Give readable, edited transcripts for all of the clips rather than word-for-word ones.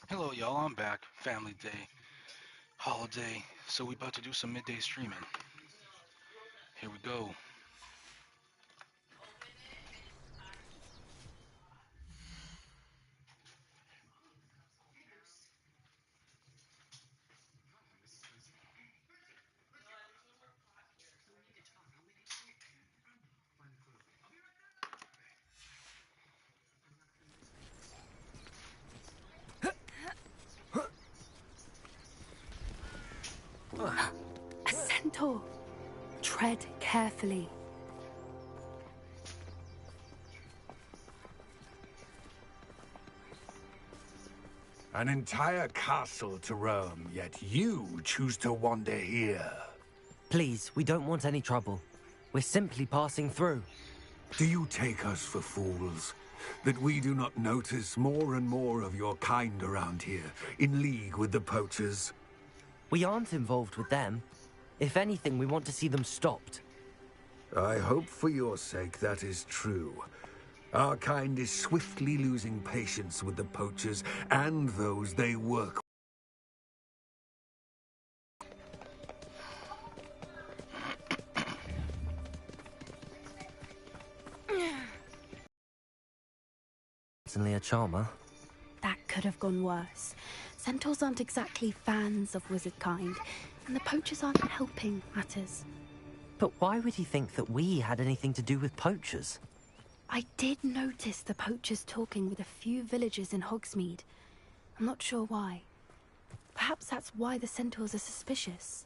Hello, y'all. I'm back. Family day, holiday. So we about to do some midday streaming. Here we go. A centaur. Tread carefully. An entire castle to roam, yet you choose to wander here. Please, we don't want any trouble. We're simply passing through. Do you take us for fools? That we do not notice more and more of your kind around here, in league with the poachers? We aren't involved with them. If anything, we want to see them stopped. I hope for your sake that is true. Our kind is swiftly losing patience with the poachers and those they work Certainly a charmer. That could have gone worse. Centaurs aren't exactly fans of wizard kind, and the poachers aren't helping matters. But why would he think that we had anything to do with poachers? I did notice the poachers talking with a few villagers in Hogsmeade. I'm not sure why. Perhaps that's why the centaurs are suspicious.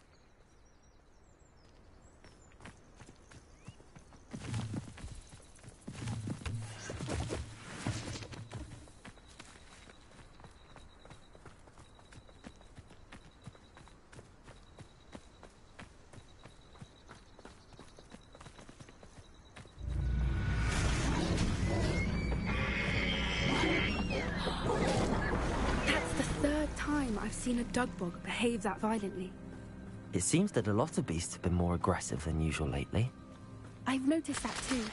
That's the third time I've seen a dugbog behave that violently. It seems that a lot of beasts have been more aggressive than usual lately. I've noticed that too.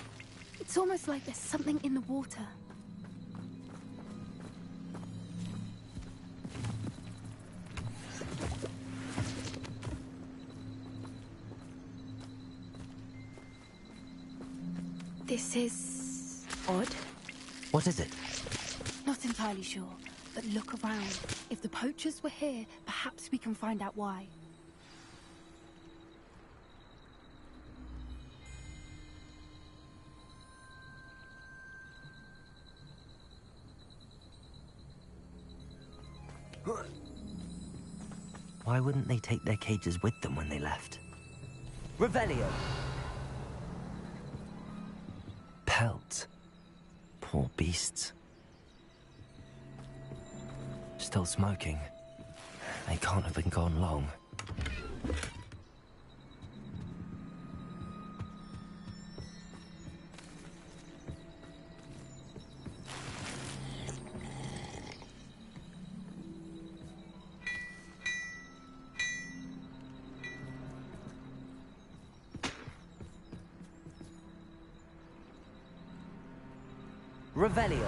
It's almost like there's something in the water. This is odd. What is it? Not entirely sure, but look around. If the poachers were here, perhaps we can find out why. Why wouldn't they take their cages with them when they left? Revelio! Pelts. Poor beasts. Still smoking. They can't have been gone long. Revelio.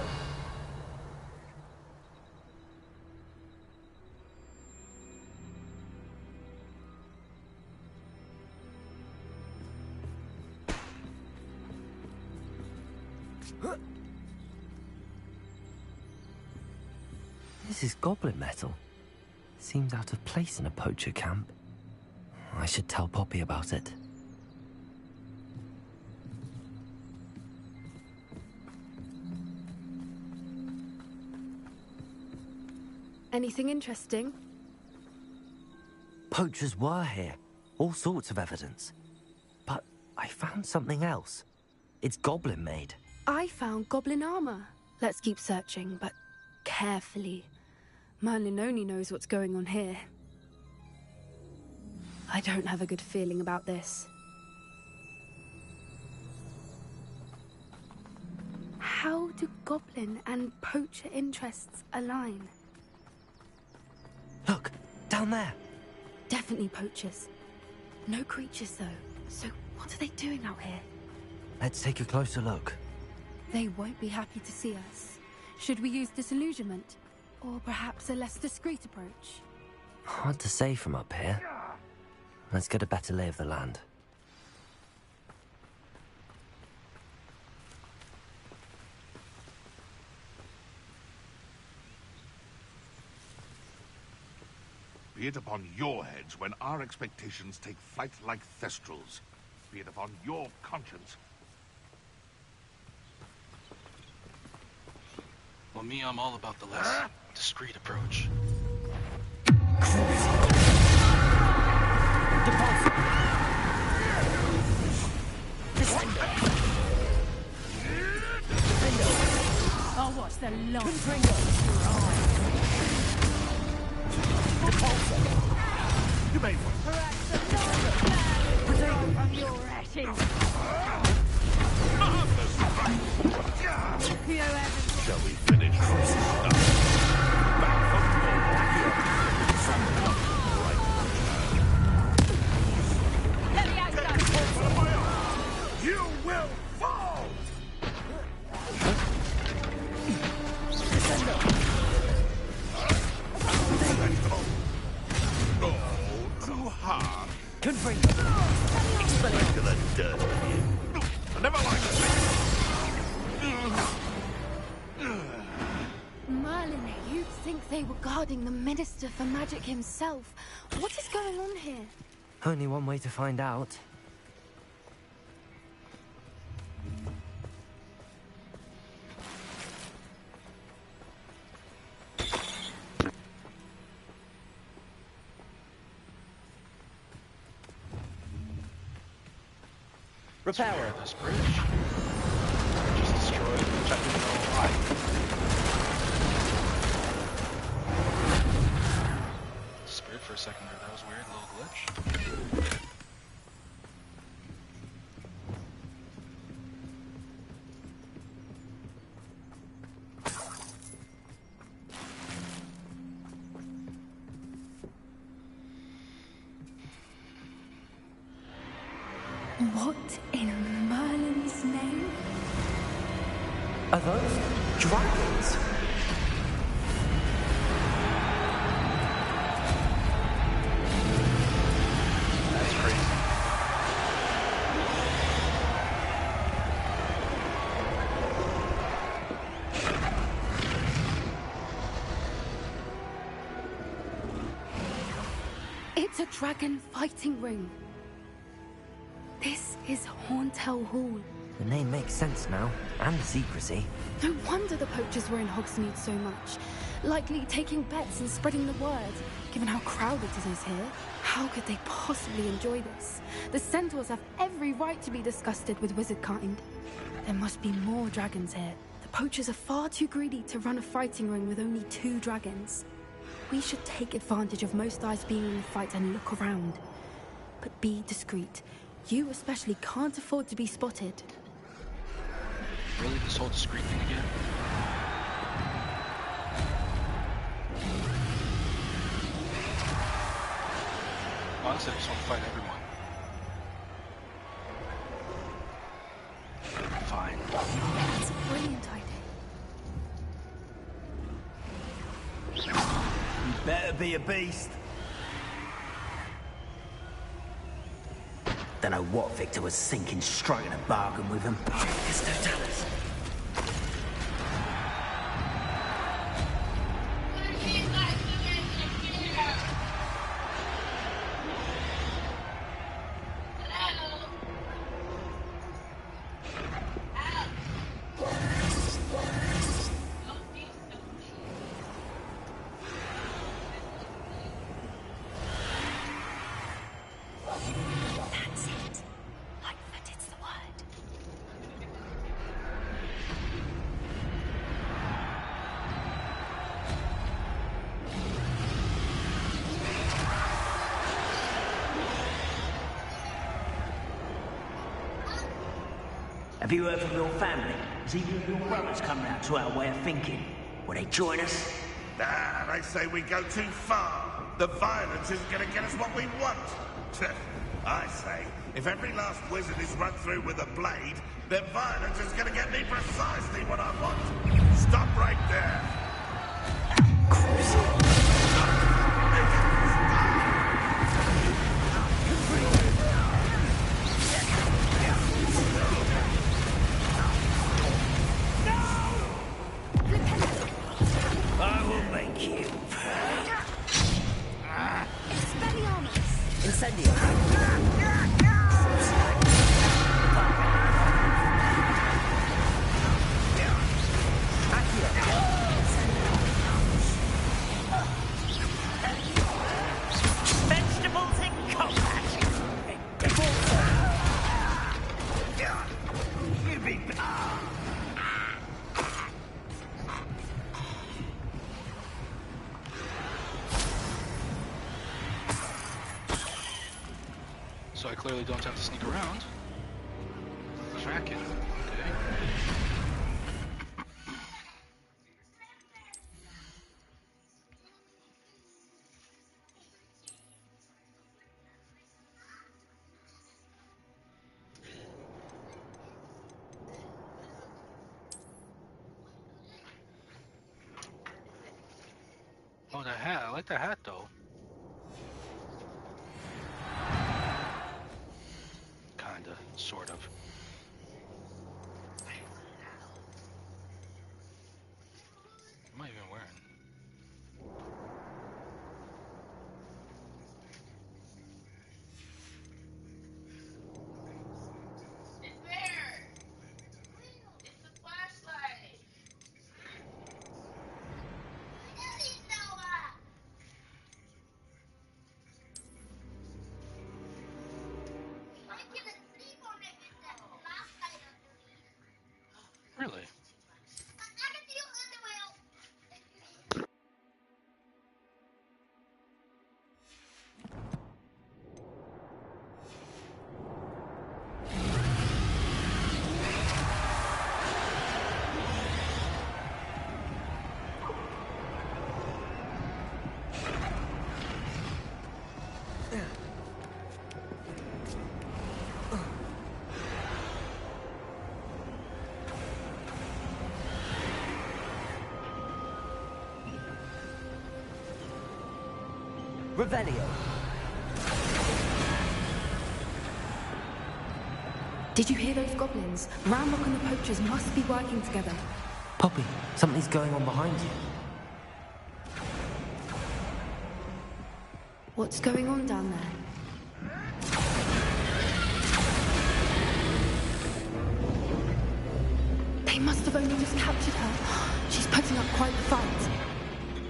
This is goblin metal. Seems out of place in a poacher camp. I should tell Poppy about it. Anything interesting? Poachers were here. All sorts of evidence. But I found something else. It's goblin made. I found goblin armor. Let's keep searching, but carefully. Merlin only knows what's going on here. I don't have a good feeling about this. How do goblin and poacher interests align? Look, down there. Definitely poachers. No creatures, though. So what are they doing out here? Let's take a closer look. They won't be happy to see us. Should we use disillusionment? Or perhaps a less discreet approach? Hard to say from up here. Let's get a better lay of the land. Be it upon your heads when our expectations take flight like thestrals. Be it upon your conscience. Well, me, I'm all about the less discreet approach. I'll watch the long You made one. from your ashes. Shall we finish? Back from you will fall! Oh, too hard. Confringo. Look at the dirt on you. I never liked it. Merlin, you'd think they were guarding the Minister for Magic himself. What is going on here? Only one way to find out. Repair. This bridge. Just destroyed, which I didn't know why. Disappeared for a second there. That was weird. A little glitch. What in Merlin's name? Are those dragons? That's crazy. It's a dragon fighting ring. This is Hauntel Hall. The name makes sense now, and the secrecy. No wonder the poachers were in Hogsmeade so much. Likely taking bets and spreading the word, given how crowded it is here. How could they possibly enjoy this? The centaurs have every right to be disgusted with wizard kind. There must be more dragons here. The poachers are far too greedy to run a fighting ring with only 2 dragons. We should take advantage of most eyes being in the fight and look around. But be discreet. You especially can't afford to be spotted. Really, this whole discreet thing again? Honestly, I just want to fight everyone. Fine. That's a brilliant idea. You better be a beast. Don't know what Victor was thinking, striking a bargain with him. It's no tellers. That's it. Like that it's the word. Have you heard from your family? Has either of your brothers come round to our way of thinking? Will they join us? Nah, they say we go too far. The violence is gonna get us what we want. I say, if every last wizard is run through with a blade, then violence is gonna get me precisely what I want. Stop right there. will make you pay. Expelliarmus! Incendio. Vegetables in combat. You be So I clearly don't have to sneak around. Track it. Okay. Oh, the hat. I like the hat, though. Kinda. Sort of. What am I even wearing? Really? Revelio. Did you hear those goblins? Ramrock and the poachers must be working together. Poppy, something's going on behind you. What's going on down there? They must have only just captured her. She's putting up quite the fight.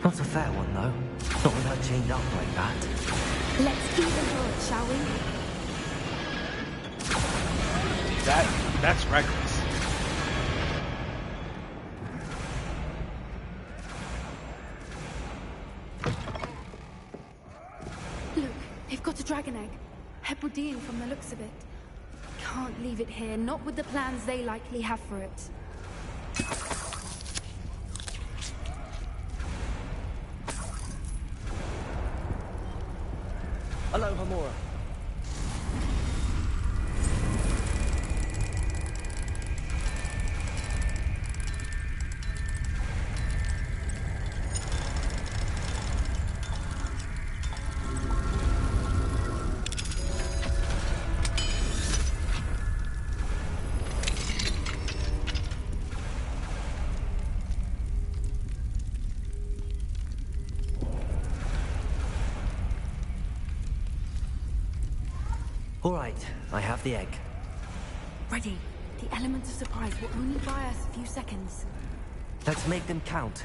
Not a fair one, though. Not with her chained up like that. Let's even her it, shall we? That's reckless. Look, they've got a dragon egg. Hebridean from the looks of it. Can't leave it here, not with the plans they likely have for it. Hello, Hamura. All right, I have the egg. Ready. The element of surprise will only buy us a few seconds. Let's make them count.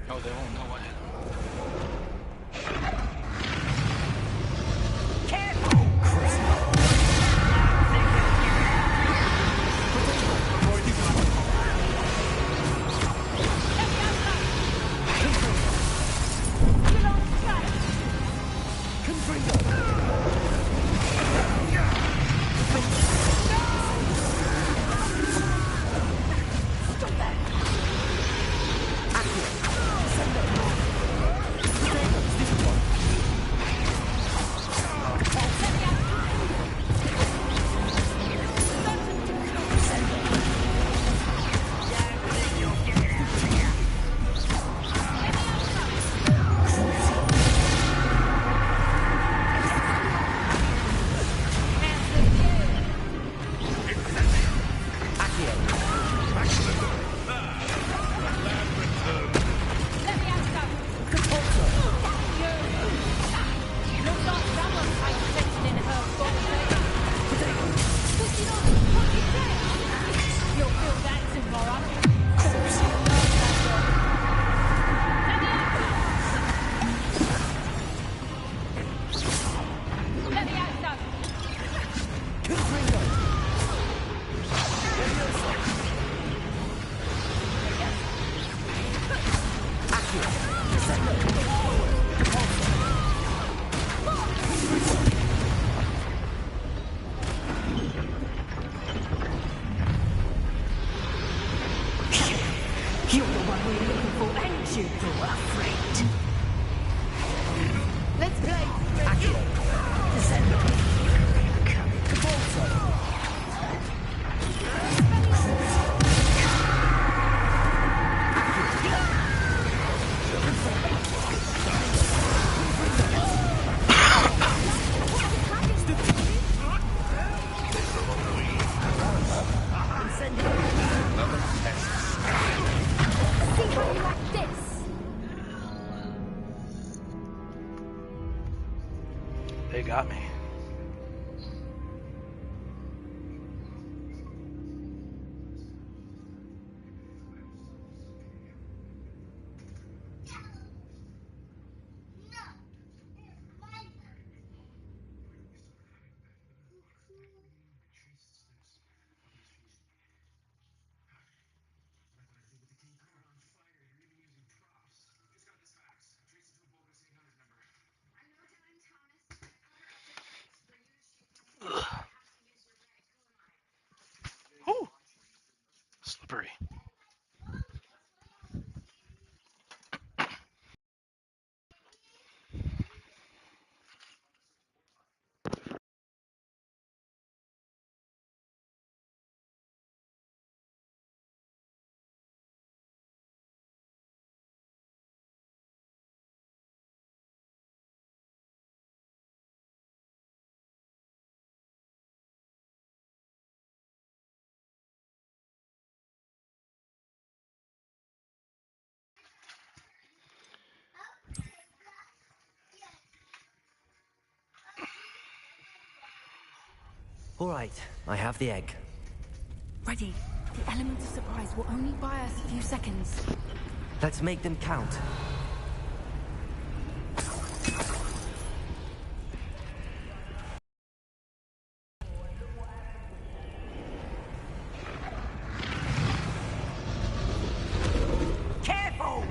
Oh, they won't know what hit them. Accio. Sendo. we're looking for, ain't you, little friend? Let's play. Accio. Descendo. Cavolto. See how you like this? They got me. Whew. Slippery. All right, I have the egg. Ready. The element of surprise will only buy us a few seconds. Let's make them count. Careful!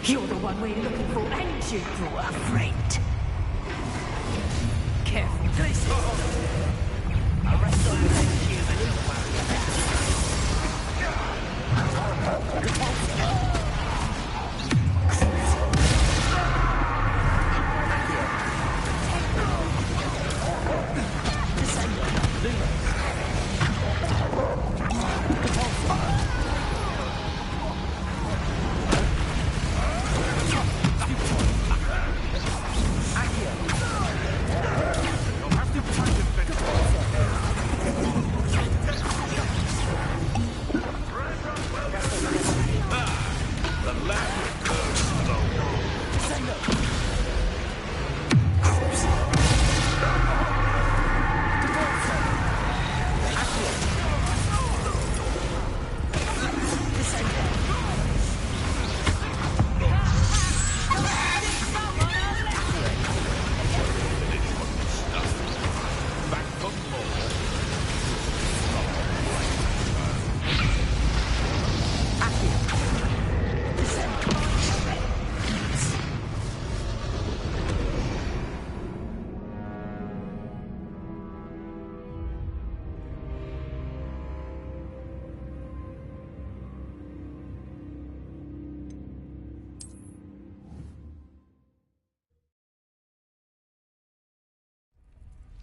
You're the one we're looking for, ain't you, little friend? Careful, please. I'll rest on the human, don't worry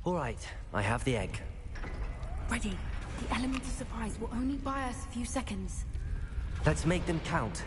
All right, I have the egg. Ready. The element of surprise will only buy us a few seconds. Let's make them count.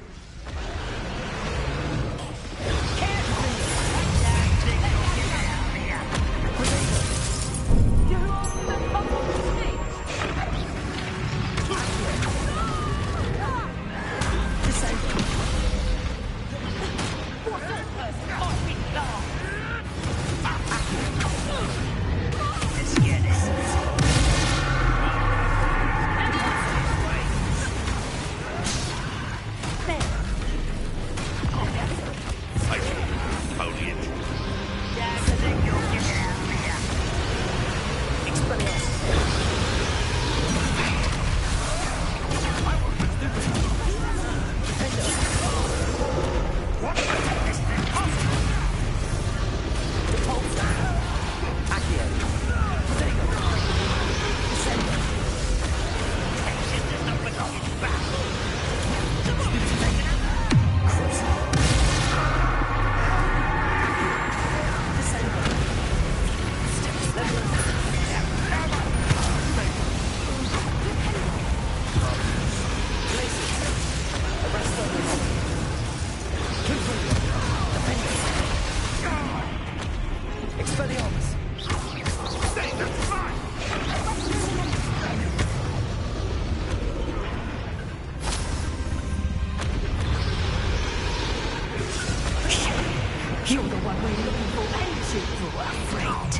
You're the one we're looking for and shoot for, afraid.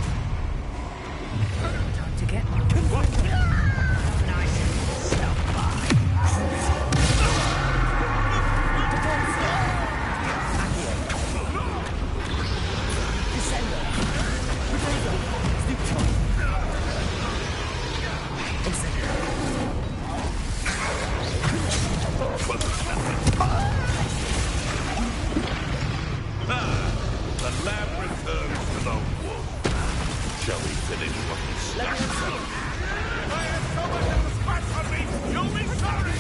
Time to get nice and stop by. The lab returns to the wolf. Shall we finish what we started? I have so much of the scratch on me, you'll be sorry!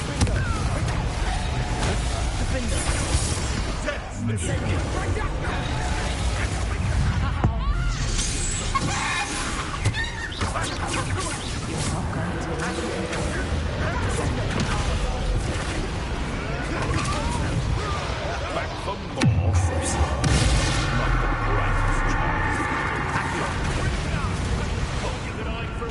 Back for more. Not the brightest child. Holding an eye for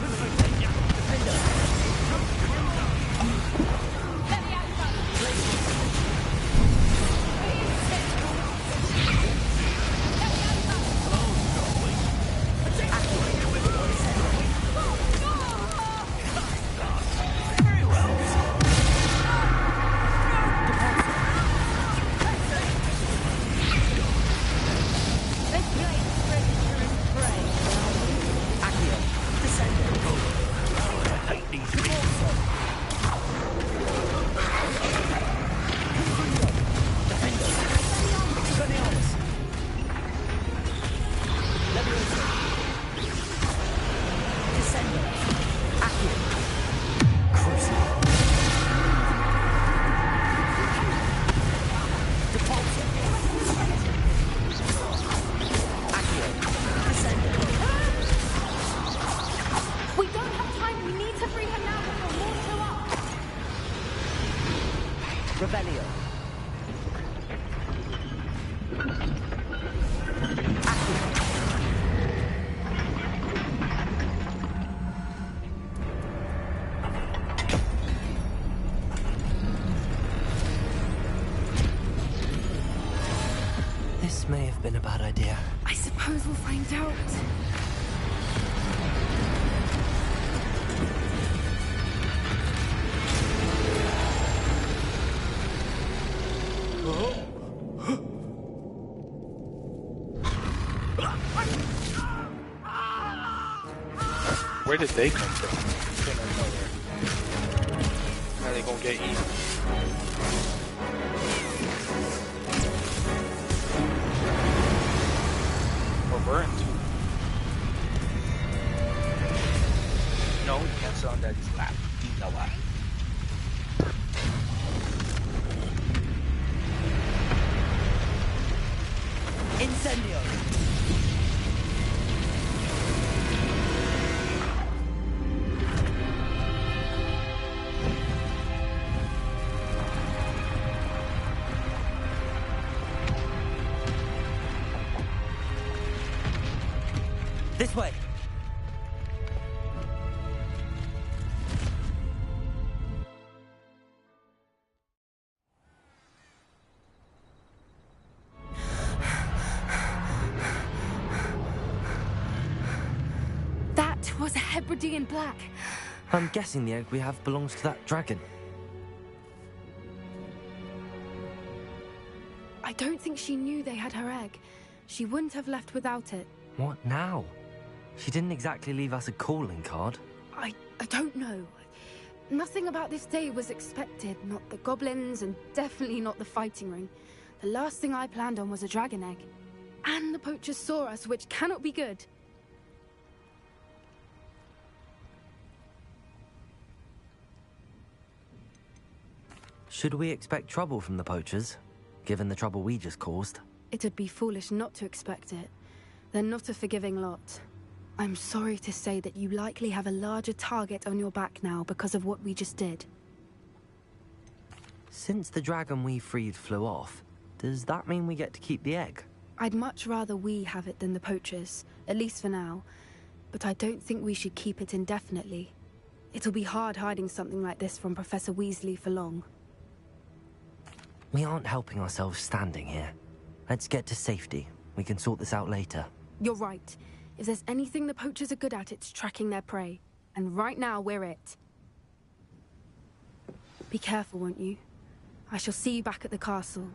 We don't have time. We need to free him now before more show up. Revelio. This may have been a bad idea. I suppose we'll find out. Where did they come from? Came out of nowhere. Now they gonna get eaten. Or burned. No, you can't sit on Daddy's lap. You know why. Incendio. This way! That was a Hebridean black. I'm guessing the egg we have belongs to that dragon. I don't think she knew they had her egg. She wouldn't have left without it. What now? She didn't exactly leave us a calling card. I don't know. Nothing about this day was expected. Not the goblins, and definitely not the fighting ring. The last thing I planned on was a dragon egg. And the poachers saw us, which cannot be good. Should we expect trouble from the poachers, given the trouble we just caused? It would be foolish not to expect it. They're not a forgiving lot. I'm sorry to say that you likely have a larger target on your back now because of what we just did. Since the dragon we freed flew off, does that mean we get to keep the egg? I'd much rather we have it than the poachers, at least for now. But I don't think we should keep it indefinitely. It'll be hard hiding something like this from Professor Weasley for long. We aren't helping ourselves standing here. Let's get to safety. We can sort this out later. You're right. If there's anything the poachers are good at, it's tracking their prey. And right now, we're it. Be careful, won't you? I shall see you back at the castle.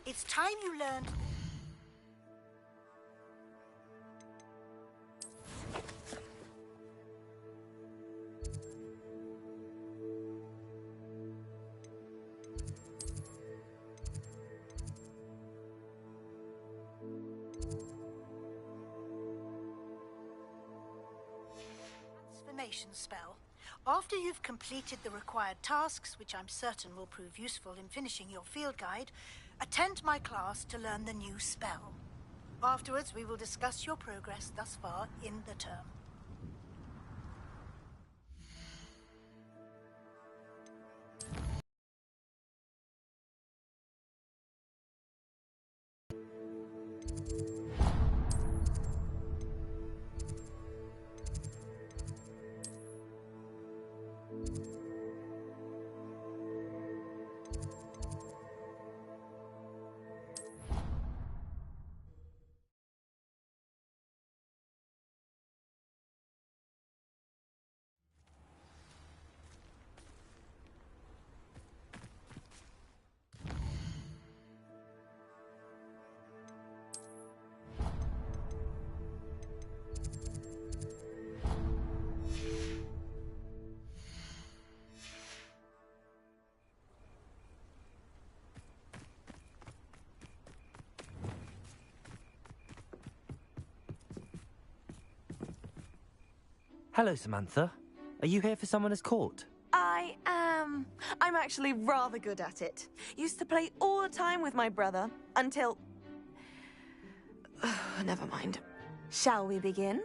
It's time you learned. Transformation spell. After you've completed the required tasks, which I'm certain will prove useful in finishing your field guide, attend my class to learn the new spell. Afterwards, we will discuss your progress thus far in the term. Hello, Samantha. Are you here for Summoner's Court? I am. I'm actually rather good at it. Used to play all the time with my brother, until... Never mind. Shall we begin?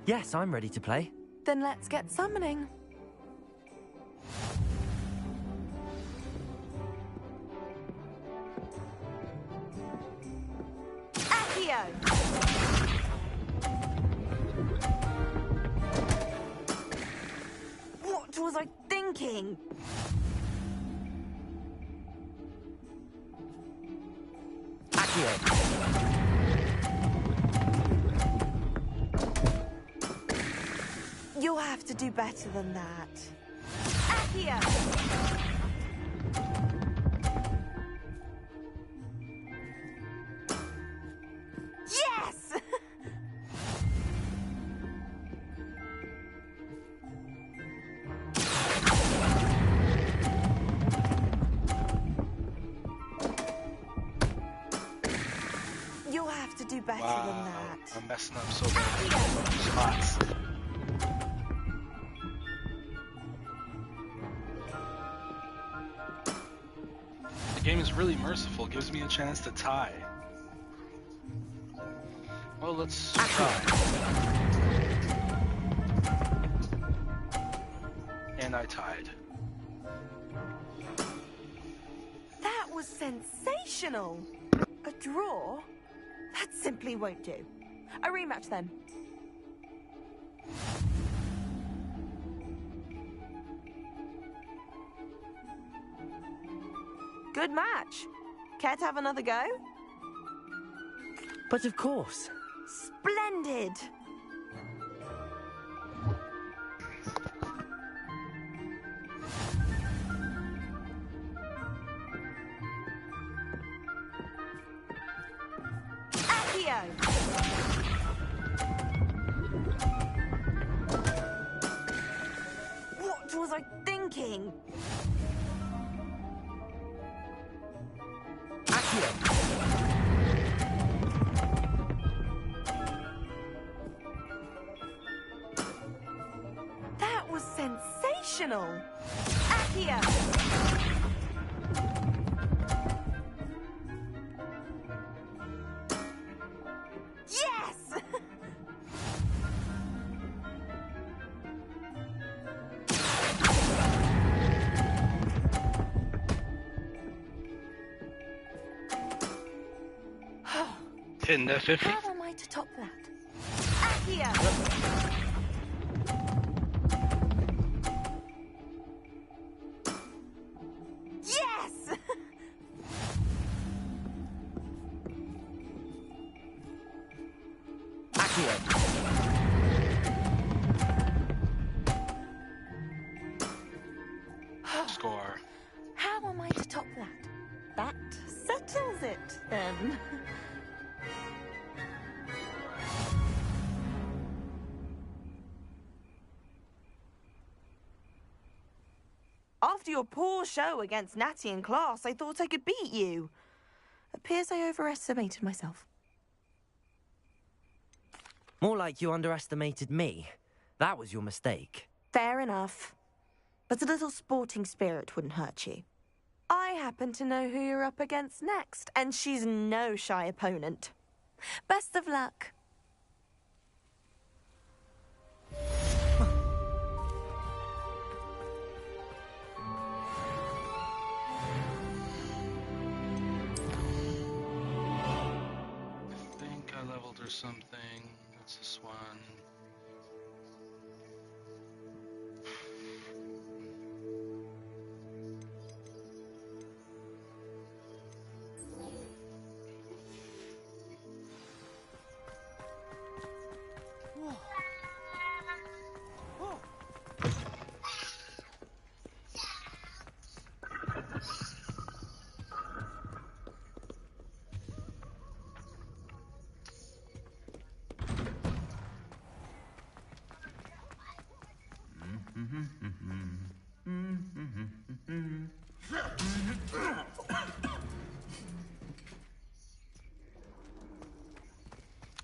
Yes, I'm ready to play. Then let's get summoning. Accio! What was I thinking? Accio! You'll have to do better than that. Accio! Yes! better than that. I'm messing up so bad. Spots. The game is really merciful, gives me a chance to tie. Well, let's try. And I tied. That was sensational. A draw? That simply won't do. A rematch then. Good match. Care to have another go? But of course. Splendid. Accio. What was I thinking? That was sensational! Accio! Yes! Hitting that 50. How am I to top that? Accio! Yes! Score. How am I to top that? That settles it, then. After your poor show against Natty in class, I thought I could beat you. Appears I overestimated myself. More like you underestimated me. That was your mistake. Fair enough. But a little sporting spirit wouldn't hurt you. I happen to know who you're up against next, and she's no shy opponent. Best of luck. I think I leveled or something. What's this one?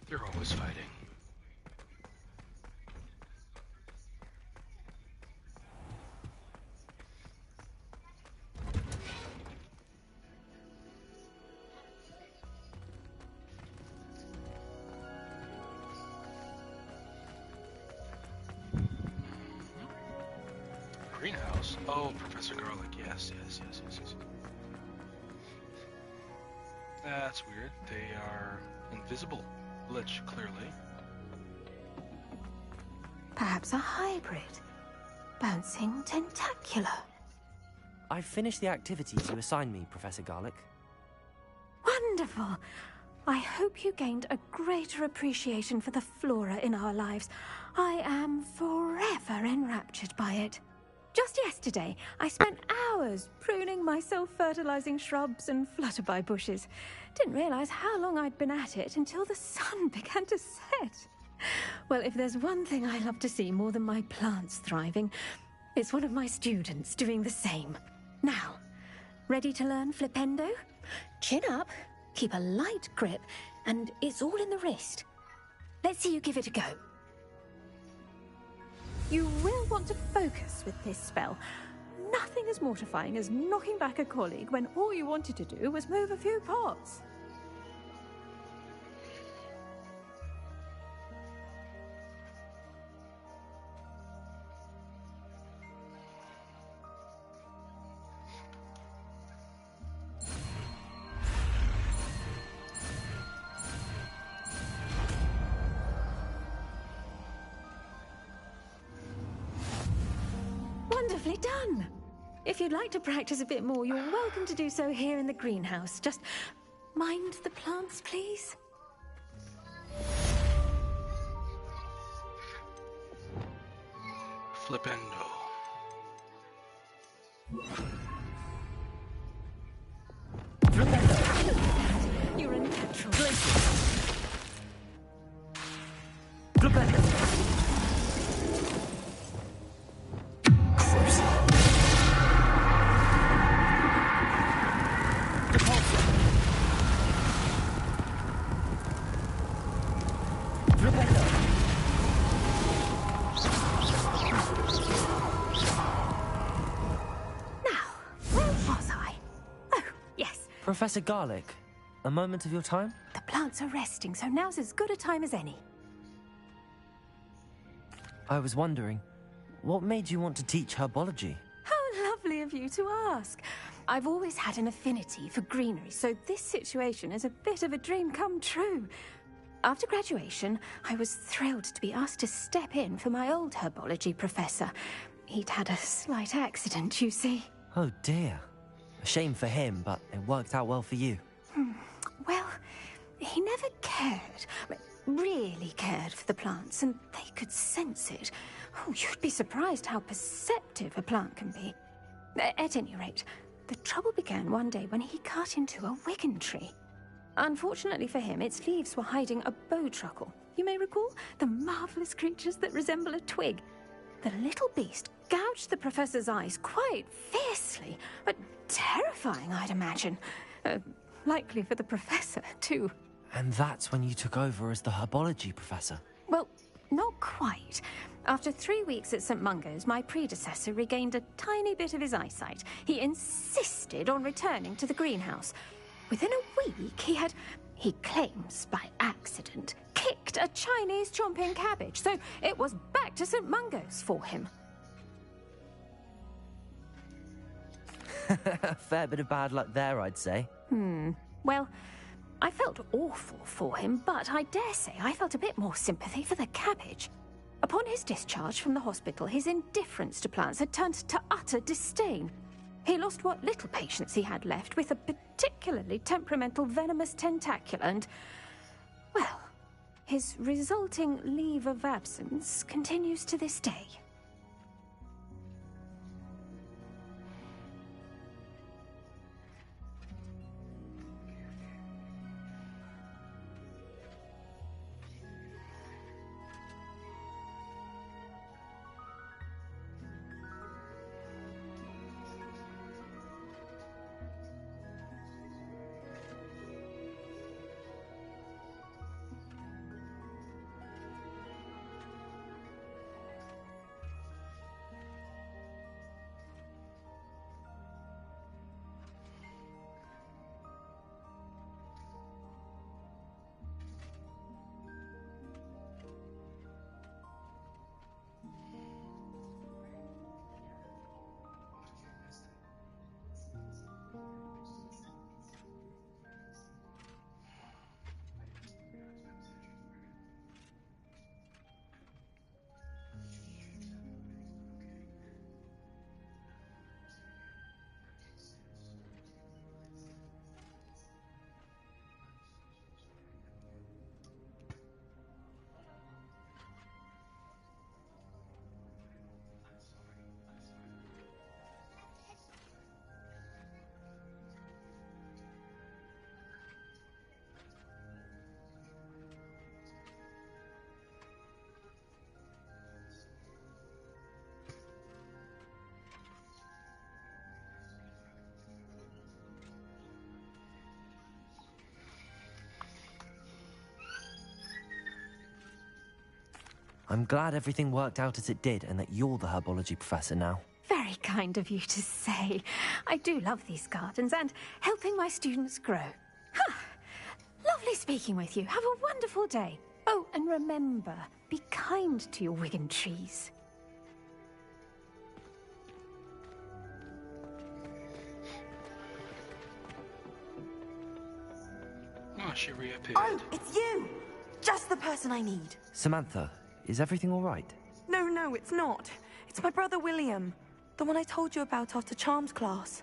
They're always fighting. Greenhouse? Oh, Professor Garlic. Yes. That's weird. They are invisible. Lich, clearly. Perhaps a hybrid. Bouncing tentacular. I've finished the activities you assigned me, Professor Garlic. Wonderful. I hope you gained a greater appreciation for the flora in our lives. I am forever enraptured by it. Just yesterday, I spent hours pruning my self-fertilizing shrubs and flutterby bushes. Didn't realize how long I'd been at it until the sun began to set. Well, if there's one thing I love to see more than my plants thriving, it's one of my students doing the same. Now, ready to learn Flipendo? Chin up, keep a light grip, and it's all in the wrist. Let's see you give it a go. You will want to focus with this spell. Nothing as mortifying as knocking back a colleague when all you wanted to do was move a few pots. Wonderfully done! If you'd like to practice a bit more, you're welcome to do so here in the greenhouse. Just mind the plants, please. Flipendo. You're a natural. Professor Garlic, a moment of your time? The plants are resting, so now's as good a time as any. I was wondering, what made you want to teach herbology? How lovely of you to ask. I've always had an affinity for greenery, so this situation is a bit of a dream come true. After graduation, I was thrilled to be asked to step in for my old herbology professor. He'd had a slight accident, you see. Oh dear. A shame for him, but it worked out well for you. Well, he never really cared for the plants, and they could sense it. Oh, you'd be surprised how perceptive a plant can be. At any rate, the trouble began one day when he cut into a Wigan tree. Unfortunately for him, its leaves were hiding a bowtruckle. You may recall the marvellous creatures that resemble a twig. The little beast gouged the professor's eyes quite fiercely, but terrifying, I'd imagine. Likely for the professor, too. And that's when you took over as the herbology professor? Well, not quite. After 3 weeks at St. Mungo's, my predecessor regained a tiny bit of his eyesight. He insisted on returning to the greenhouse. Within a week, he claims by accident, kicked a Chinese chomping cabbage, so it was back to St. Mungo's for him. A fair bit of bad luck there, I'd say. Well, I felt awful for him, but I dare say I felt a bit more sympathy for the cabbage. Upon his discharge from the hospital, his indifference to plants had turned to utter disdain. He lost what little patience he had left with a particularly temperamental venomous tentacula and, well, his resulting leave of absence continues to this day. I'm glad everything worked out as it did and that you're the herbology professor now. Very kind of you to say. I do love these gardens and helping my students grow. Huh. Lovely speaking with you. Have a wonderful day. Oh, and remember, be kind to your Wigan trees. Oh, she reappeared. Oh, it's you! Just the person I need. Samantha, is everything all right? No, it's not. It's my brother William. The one I told you about after Charms class.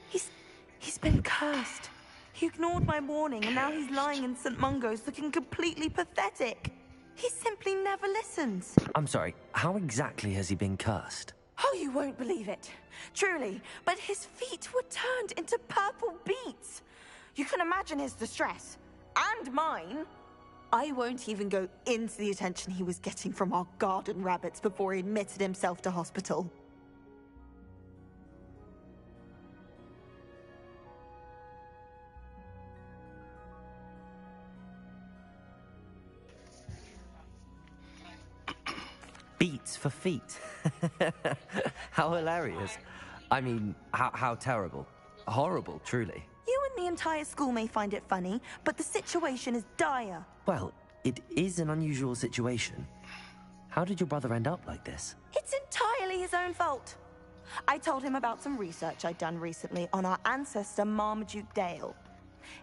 He's been cursed. He ignored my warning and now he's lying in St. Mungo's looking completely pathetic. He simply never listens. I'm sorry, how exactly has he been cursed? Oh, you won't believe it. Truly, but his feet were turned into purple beets. You can imagine his distress. And mine. I won't even go into the attention he was getting from our garden rabbits before he admitted himself to hospital. Beats for feet. How hilarious. I mean, how terrible. Horrible, truly. You and the entire school may find it funny, but the situation is dire. Well, it is an unusual situation. How did your brother end up like this? It's entirely his own fault. I told him about some research I'd done recently on our ancestor Marmaduke Dale.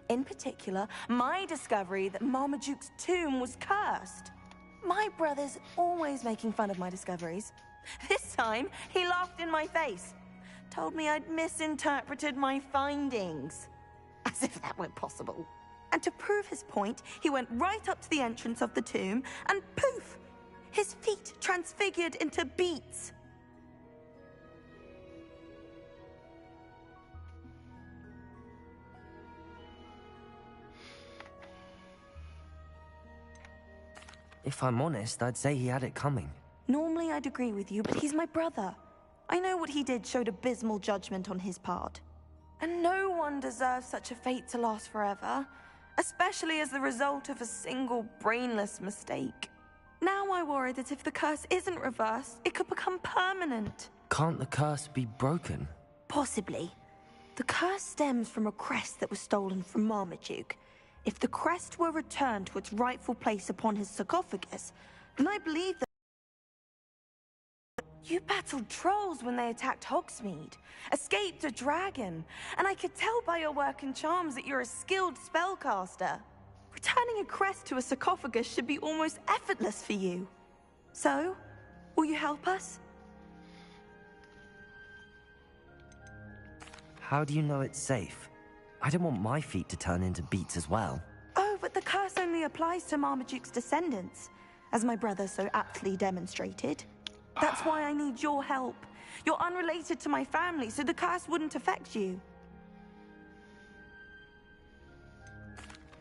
In particular, my discovery that Marmaduke's tomb was cursed. My brother's always making fun of my discoveries. This time, he laughed in my face. Told me I'd misinterpreted my findings. As if that weren't possible. And to prove his point, he went right up to the entrance of the tomb and poof! His feet transfigured into beets. If I'm honest, I'd say he had it coming. Normally I'd agree with you, but he's my brother. I know what he did showed abysmal judgment on his part. And no one deserves such a fate to last forever, especially as the result of a single brainless mistake. Now I worry that if the curse isn't reversed, it could become permanent. Can't the curse be broken? Possibly. The curse stems from a crest that was stolen from Marmaduke. If the crest were returned to its rightful place upon his sarcophagus, then I believe that you battled trolls when they attacked Hogsmeade, escaped a dragon, and I could tell by your work and charms that you're a skilled spellcaster. Returning a crest to a sarcophagus should be almost effortless for you. So, will you help us? How do you know it's safe? I don't want my feet to turn into beets as well. Oh, but the curse only applies to Marmaduke's descendants, as my brother so aptly demonstrated. That's why I need your help. You're unrelated to my family, so the curse wouldn't affect you.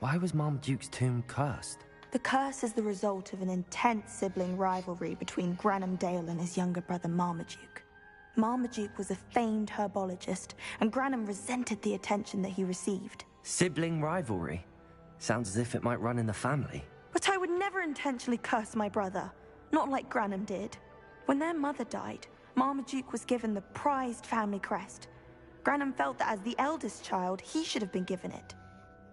Why was Marmaduke's tomb cursed? The curse is the result of an intense sibling rivalry between Granham Dale and his younger brother Marmaduke. Marmaduke was a famed herbologist, and Granham resented the attention that he received. Sibling rivalry? Sounds as if it might run in the family. But I would never intentionally curse my brother, not like Granham did. When their mother died, Marmaduke was given the prized family crest. Granham felt that as the eldest child, he should have been given it.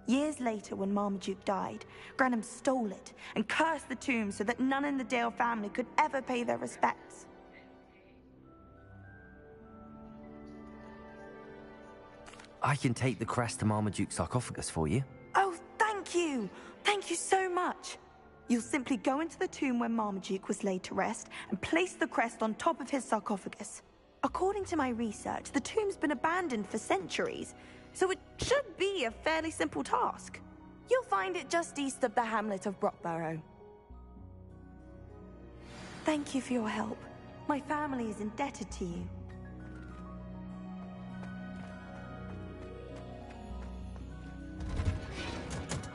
Years later, when Marmaduke died, Granham stole it and cursed the tomb so that none in the Dale family could ever pay their respects. I can take the crest to Marmaduke's sarcophagus for you. Oh, thank you! Thank you so much! You'll simply go into the tomb where Marmaduke was laid to rest and place the crest on top of his sarcophagus. According to my research, the tomb's been abandoned for centuries, so it should be a fairly simple task. You'll find it just east of the hamlet of Brockborough. Thank you for your help. My family is indebted to you.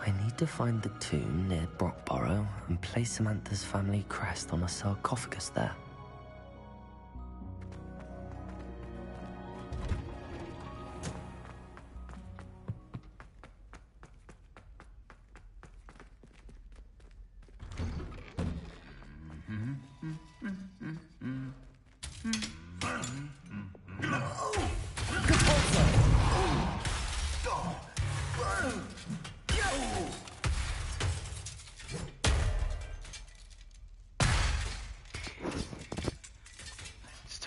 I need to find the tomb near Brockborough and place Samantha's family crest on a sarcophagus there.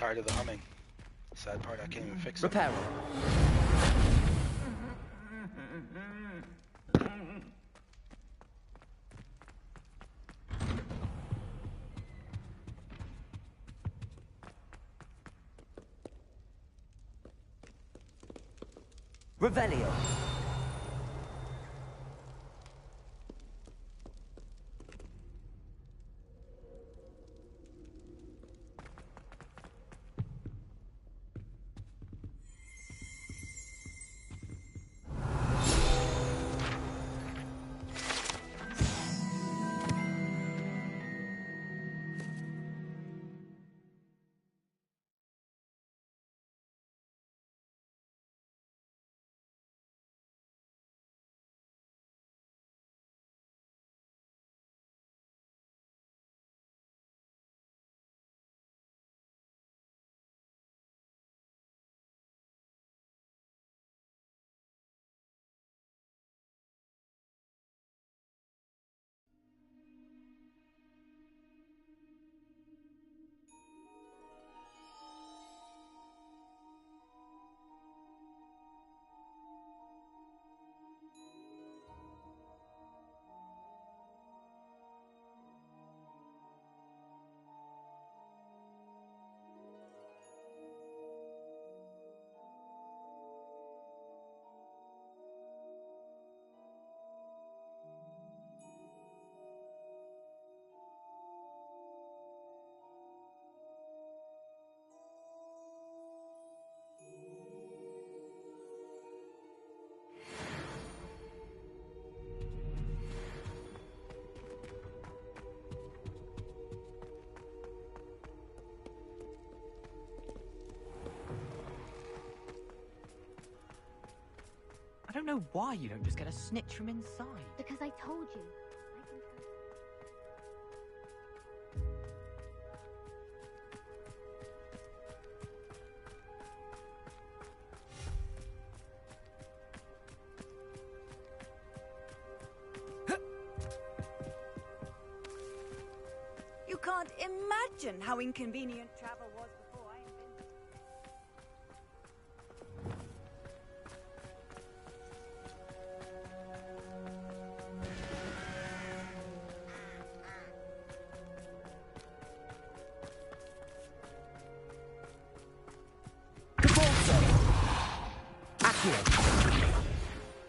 tired of the humming. Sad part, I can't even fix it. Repair. Revelio. I don't know why you don't just get a snitch from inside. Because I told you. You can't imagine how inconvenient travel was before I invented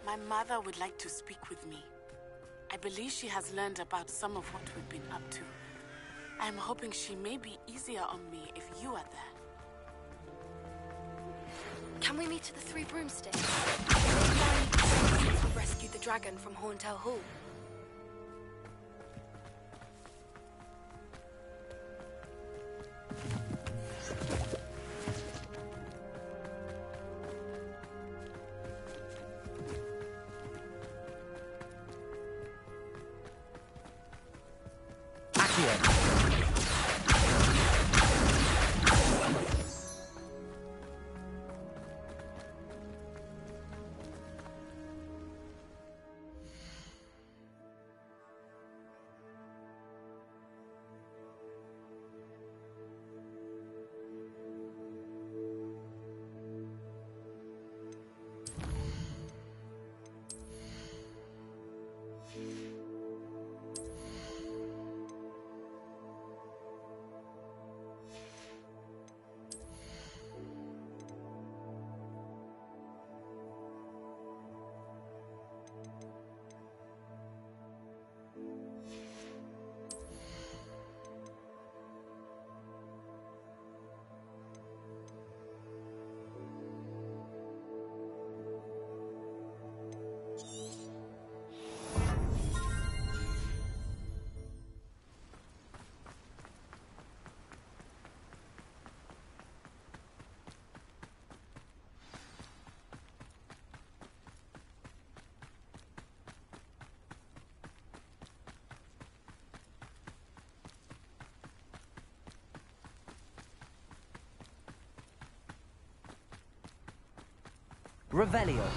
My mother would like to speak with me. I believe she has learned about some of what we've been up to. I'm hoping she may be easier on me if you are there. Can we meet at the Three Broomsticks? Since we rescued the dragon from Horntail Hall. Revelio.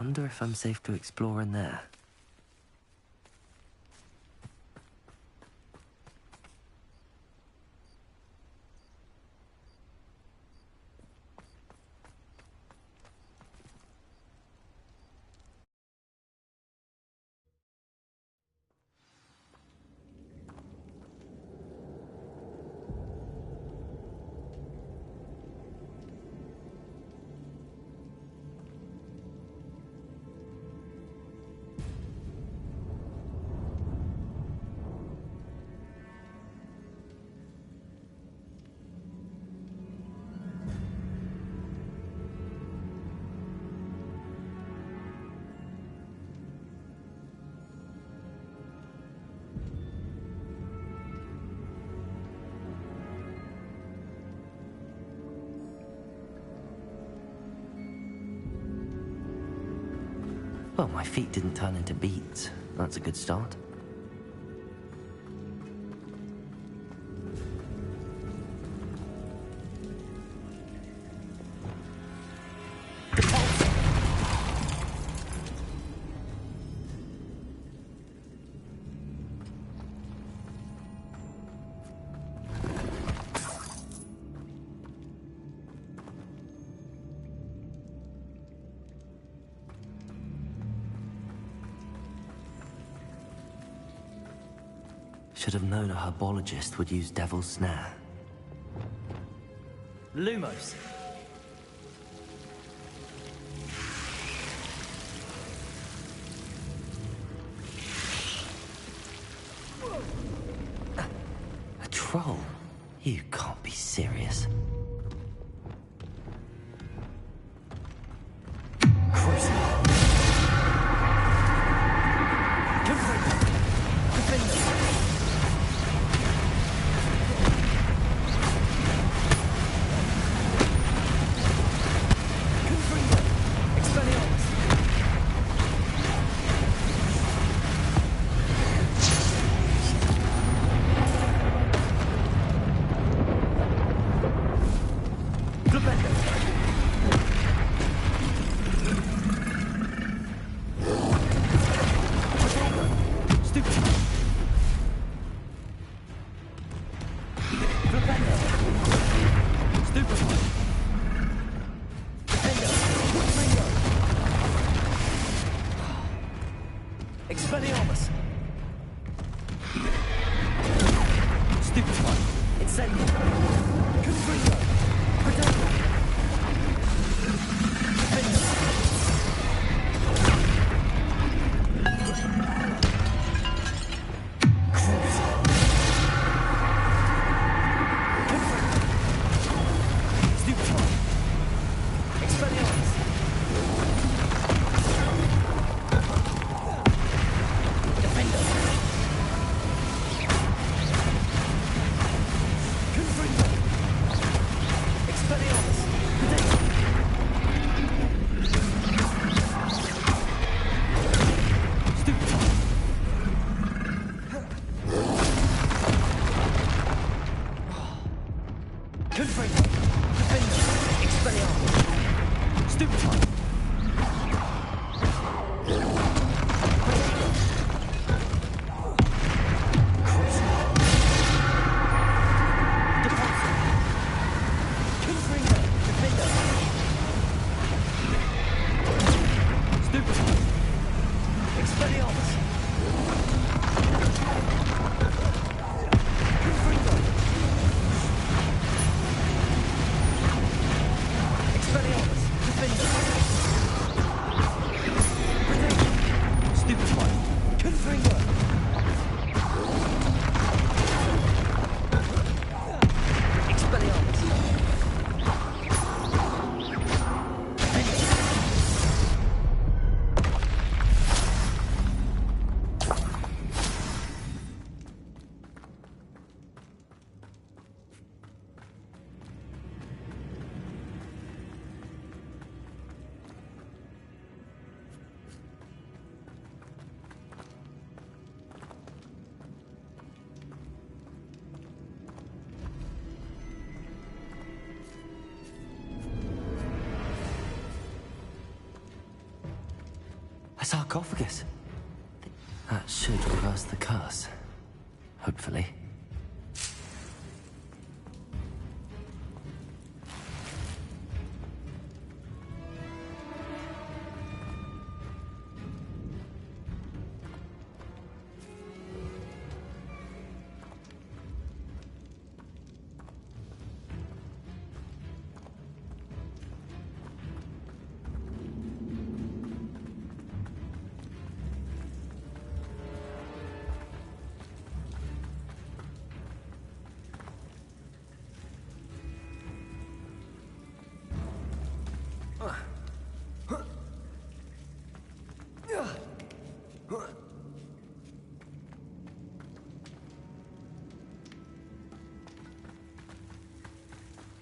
Wonder if I'm safe to explore in there. Well, my feet didn't turn into beets. That's a good start. Should have known a herbologist would use Devil's Snare. Lumos! A troll? You can't be serious. sarcophagus. That should reverse the curse. Hopefully.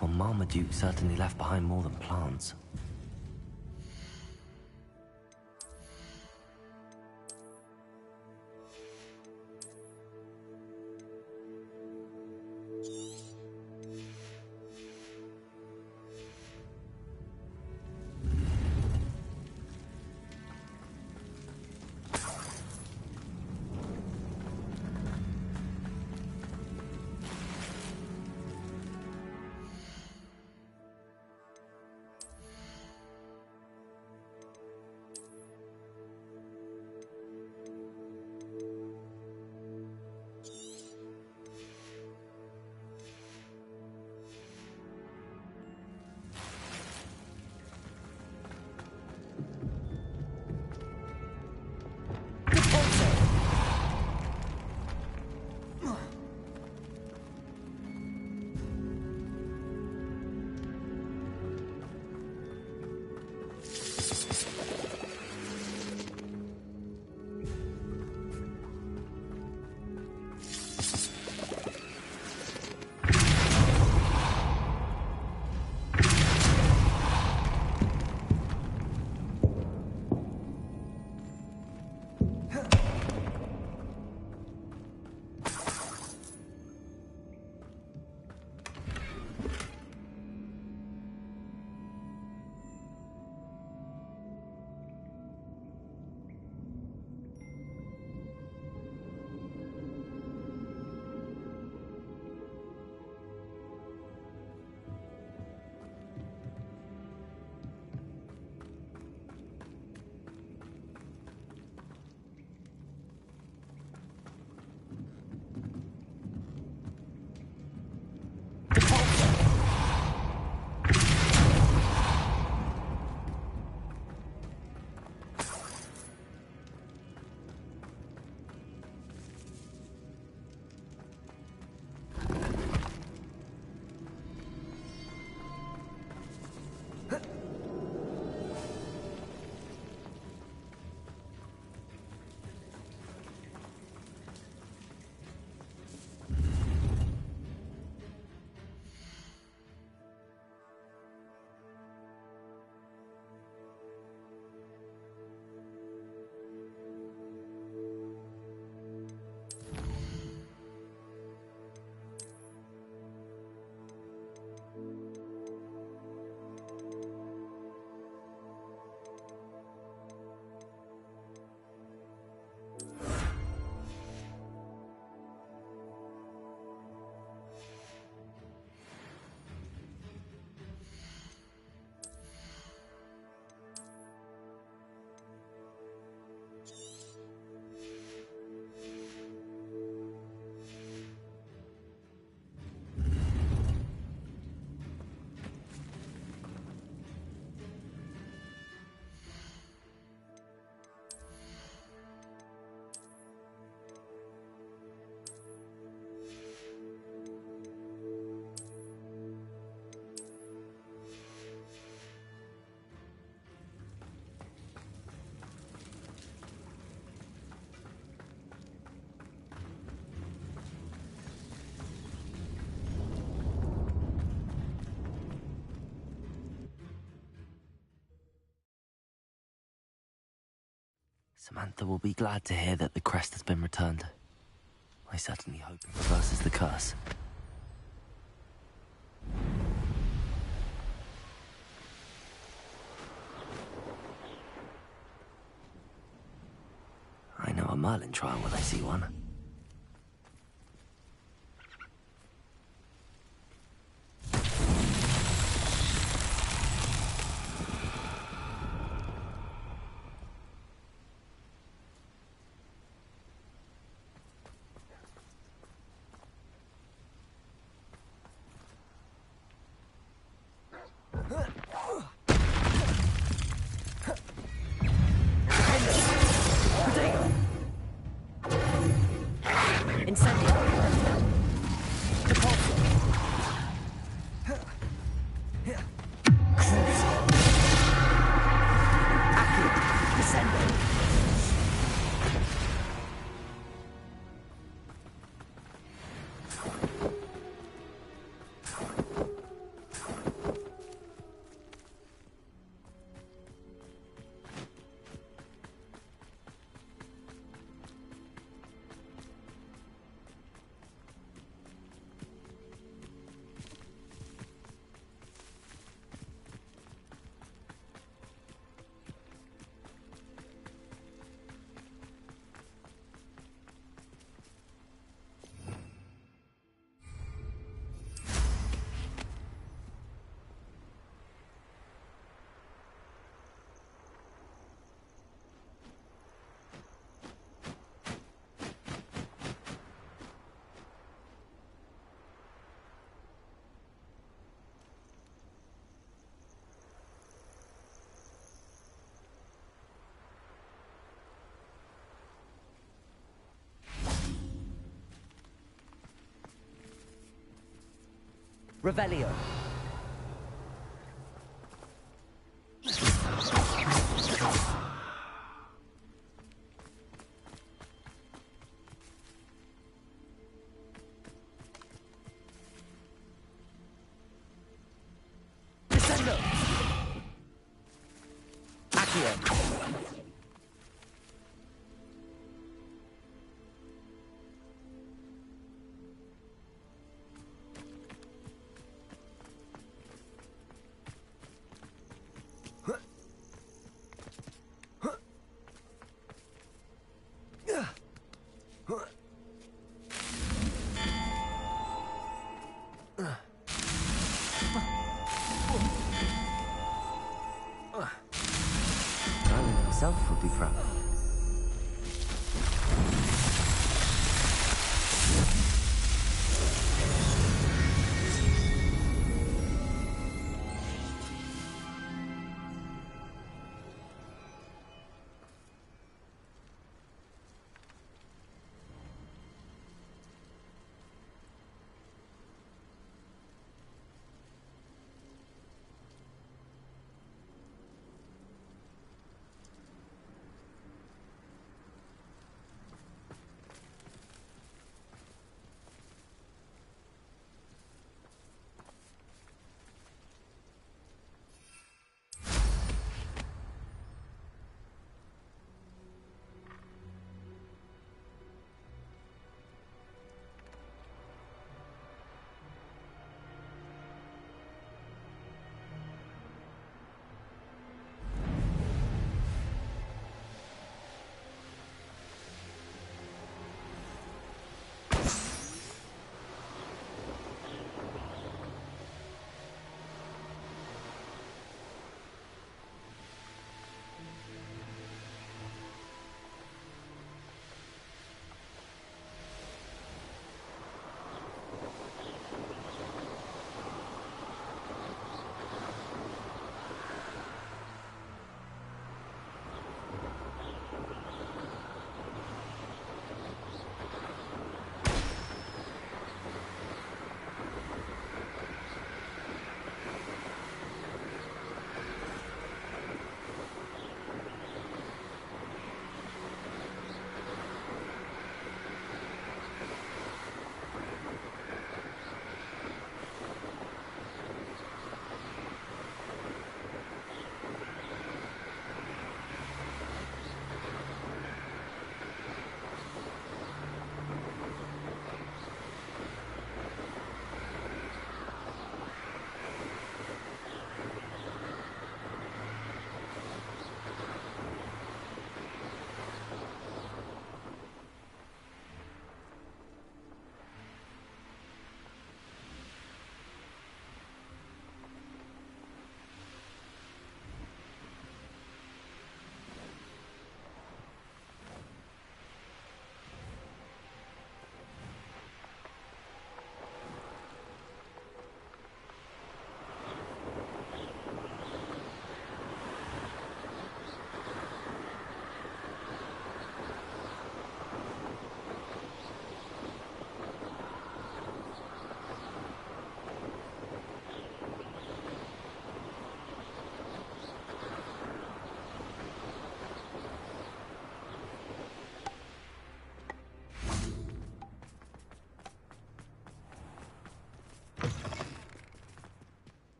Well, Marmaduke certainly left behind more than plants. Samantha will be glad to hear that the crest has been returned. I certainly hope it reverses the curse. Merlin trial when I see one. Revelio. Descendo. Accio. Merlin himself would be proud.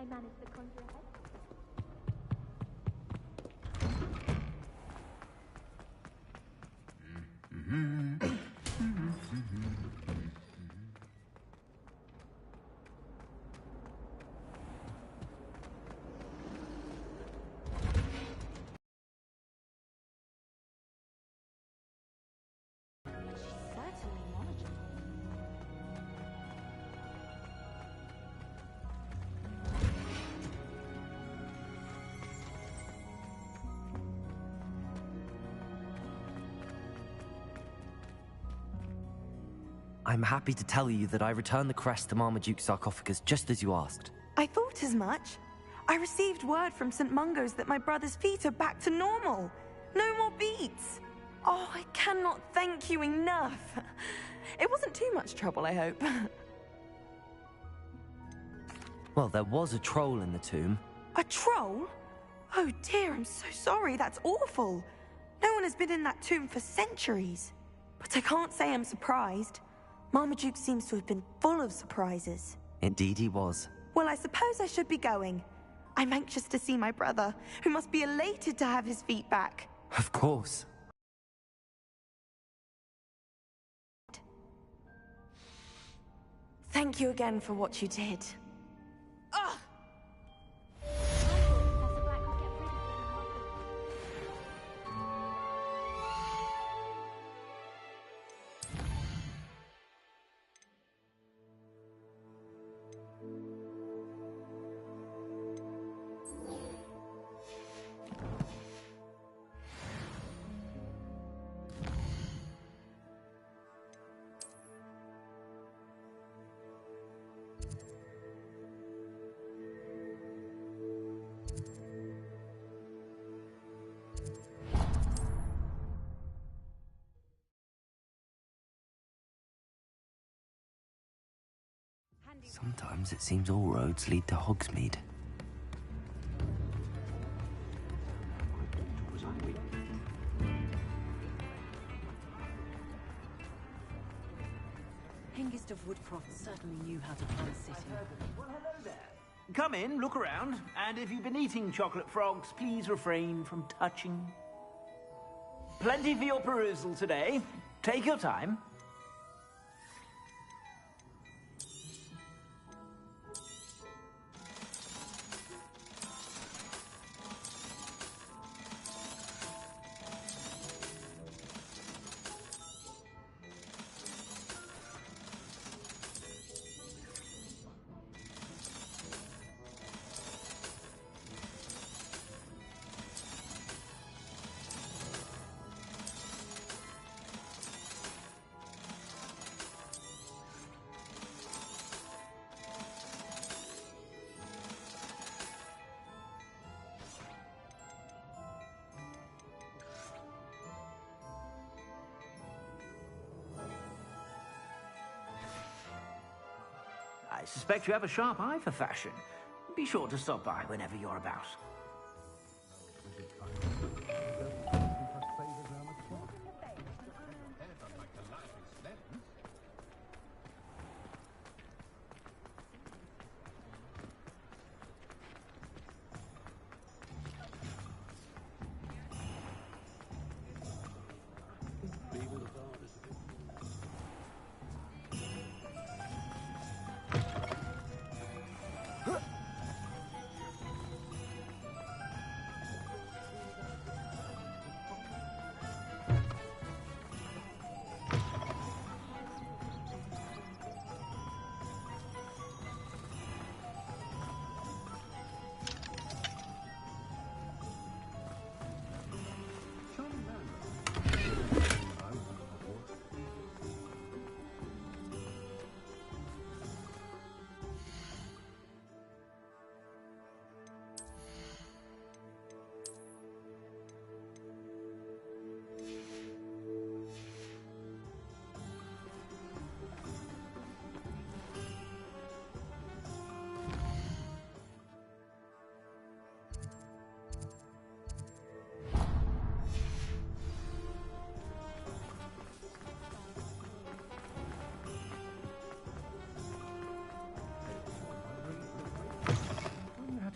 managed to conjure ahead. I'm happy to tell you that I returned the crest to Marmaduke's sarcophagus just as you asked. I thought as much. I received word from St. Mungo's that my brother's feet are back to normal. No more beats. Oh, I cannot thank you enough. It wasn't too much trouble, I hope. Well, there was a troll in the tomb. A troll? Oh dear, I'm so sorry. That's awful. No one has been in that tomb for centuries. But I can't say I'm surprised. Marmaduke seems to have been full of surprises. Indeed he was. Well, I suppose I should be going. I'm anxious to see my brother, who must be elated to have his feet back. Of course. Thank you again for what you did. Ugh! Sometimes it seems all roads lead to Hogsmeade. Hengist of Woodcroft certainly knew how to plan a city. Well, hello there. Come in, look around, and if you've been eating chocolate frogs, please refrain from touching. Plenty for your perusal today. Take your time. I suspect you have a sharp eye for fashion. Be sure to stop by whenever you're about.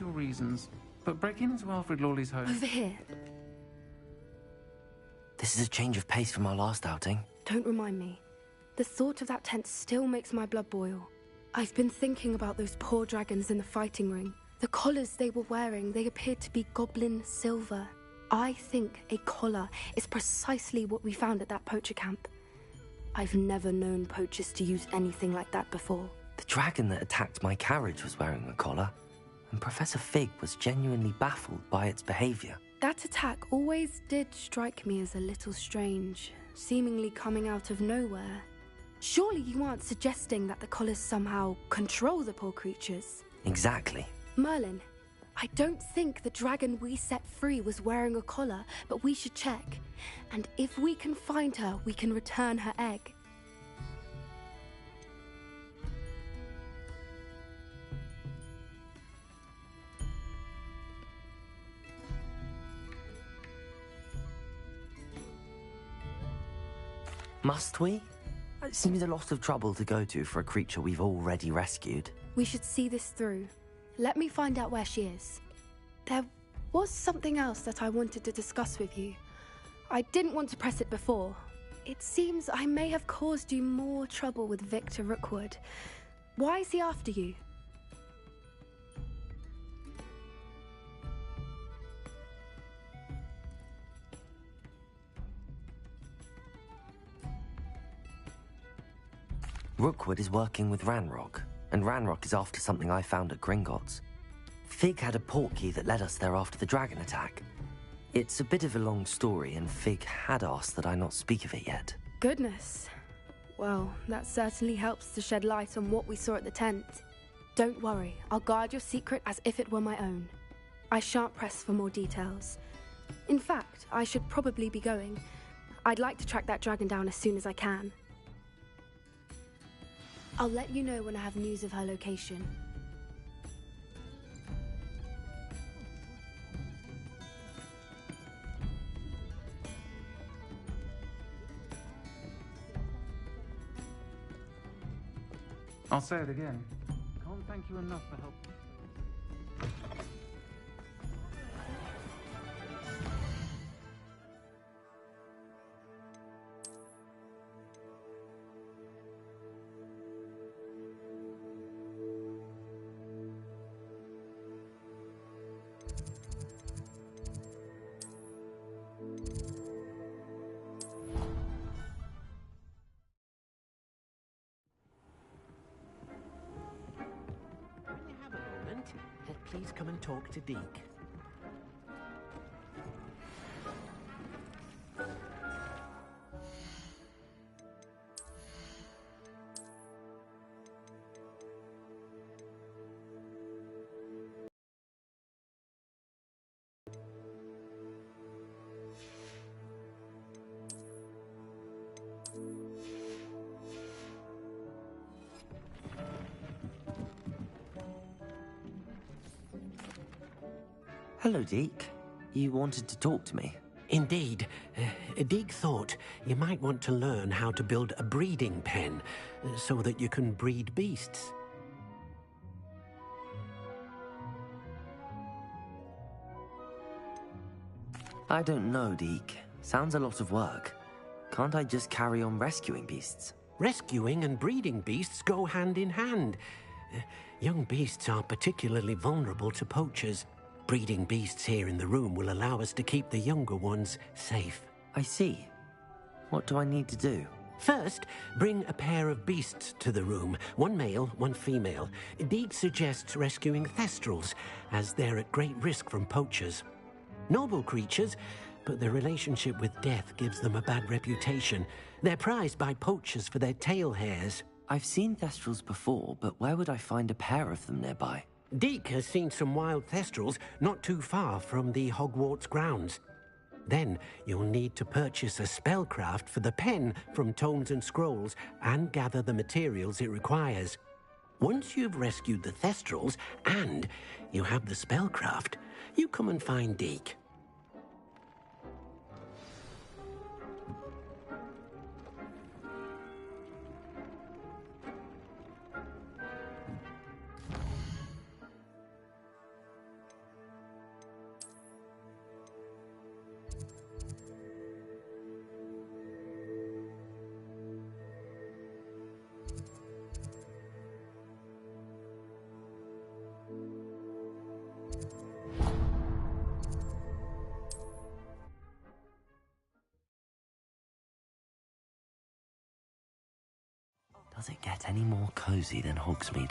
your reasons, but breaking into Alfred Lawley's home... Over here. This is a change of pace from our last outing. Don't remind me. The thought of that tent still makes my blood boil. I've been thinking about those poor dragons in the fighting ring. The collars they were wearing, they appeared to be goblin silver. I think a collar is precisely what we found at that poacher camp. I've never known poachers to use anything like that before. The dragon that attacked my carriage was wearing a collar, and Professor Fig was genuinely baffled by its behavior. That attack always did strike me as a little strange, seemingly coming out of nowhere. Surely you aren't suggesting that the collars somehow control the poor creatures? Exactly. Merlin, I don't think the dragon we set free was wearing a collar, but we should check. And if we can find her, we can return her egg. Must we? It seems a lot of trouble to go to for a creature we've already rescued. We should see this through. Let me find out where she is. There was something else that I wanted to discuss with you. I didn't want to press it before. It seems I may have caused you more trouble with Victor Rookwood. Why is he after you? Rookwood is working with Ranrock, and Ranrock is after something I found at Gringotts. Fig had a portkey that led us there after the dragon attack. It's a bit of a long story, and Fig had asked that I not speak of it yet. Goodness. Well, that certainly helps to shed light on what we saw at the tent. Don't worry, I'll guard your secret as if it were my own. I shan't press for more details. In fact, I should probably be going. I'd like to track that dragon down as soon as I can. I'll let you know when I have news of her location. I'll say it again. Can't thank you enough for helping. Please come and talk to Deke. Hello, Deke. You wanted to talk to me? Indeed. Deke thought you might want to learn how to build a breeding pen so that you can breed beasts. I don't know, Deke. Sounds a lot of work. Can't I just carry on rescuing beasts? Rescuing and breeding beasts go hand in hand. Young beasts are particularly vulnerable to poachers. Breeding beasts here in the room will allow us to keep the younger ones safe. I see. What do I need to do? First, bring a pair of beasts to the room. One male, one female. Deke suggests rescuing thestrals, as they're at great risk from poachers. Noble creatures, but their relationship with death gives them a bad reputation. They're prized by poachers for their tail hairs. I've seen thestrals before, but where would I find a pair of them nearby? Deke has seen some wild thestrals not too far from the Hogwarts grounds. Then you'll need to purchase a spellcraft for the pen from Tomes and Scrolls and gather the materials it requires. Once you've rescued the thestrals and you have the spellcraft, you come and find Deke. Does it get any more cozy than Hogsmeade?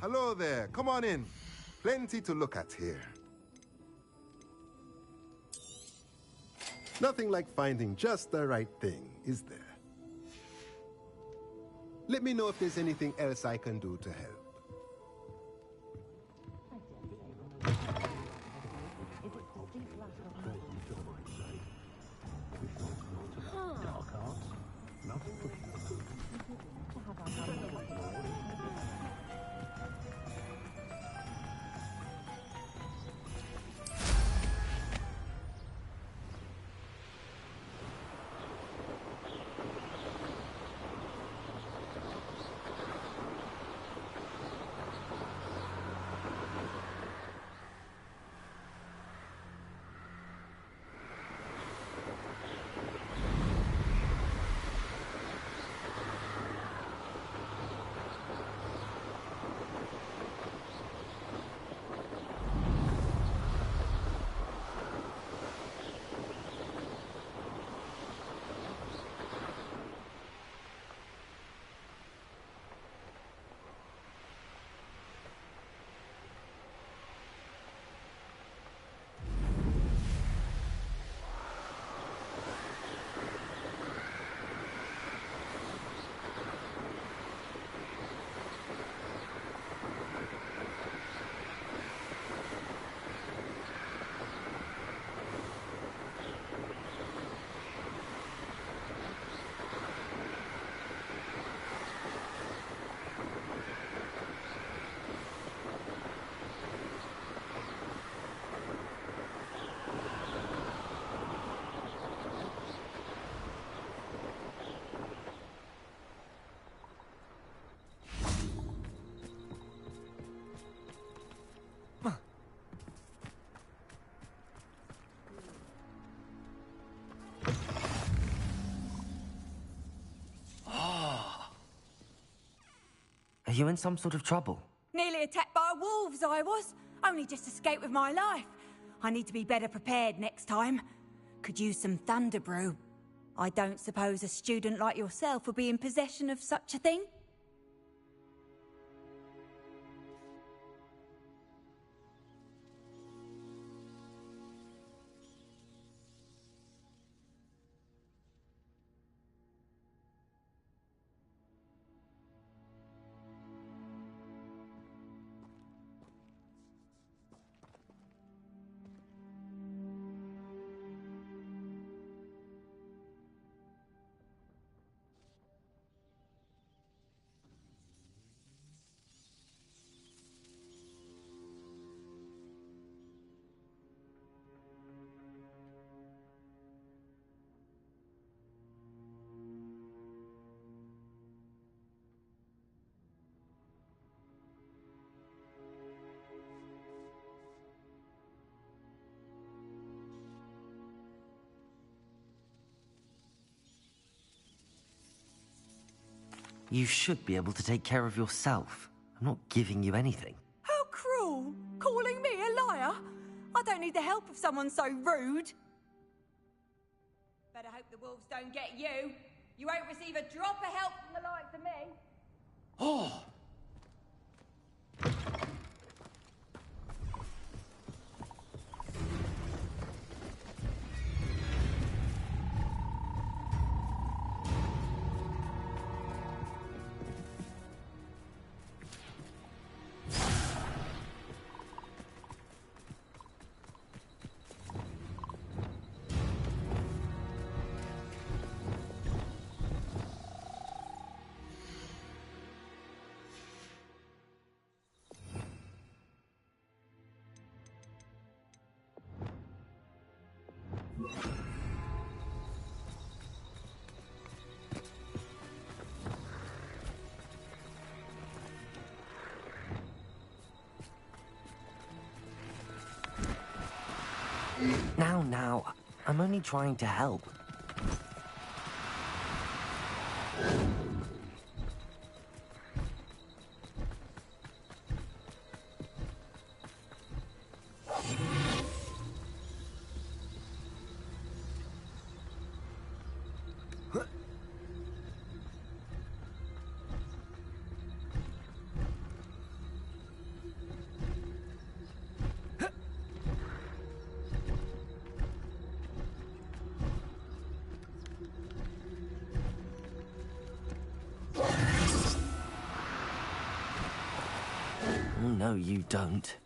Hello there. Come on in. Plenty to look at here. Nothing like finding just the right thing, is there? Let me know if there's anything else I can do to help. Are you in some sort of trouble? Nearly attacked by wolves, I was. Only just escaped with my life. I need to be better prepared next time. Could use some thunder brew. I don't suppose a student like yourself would be in possession of such a thing? You should be able to take care of yourself. I'm not giving you anything. How cruel! Calling me a liar? I don't need the help of someone so rude. Better hope the wolves don't get you. You won't receive a drop of help from the likes of me. Oh! Now, I'm only trying to help. Oh, no, you don't.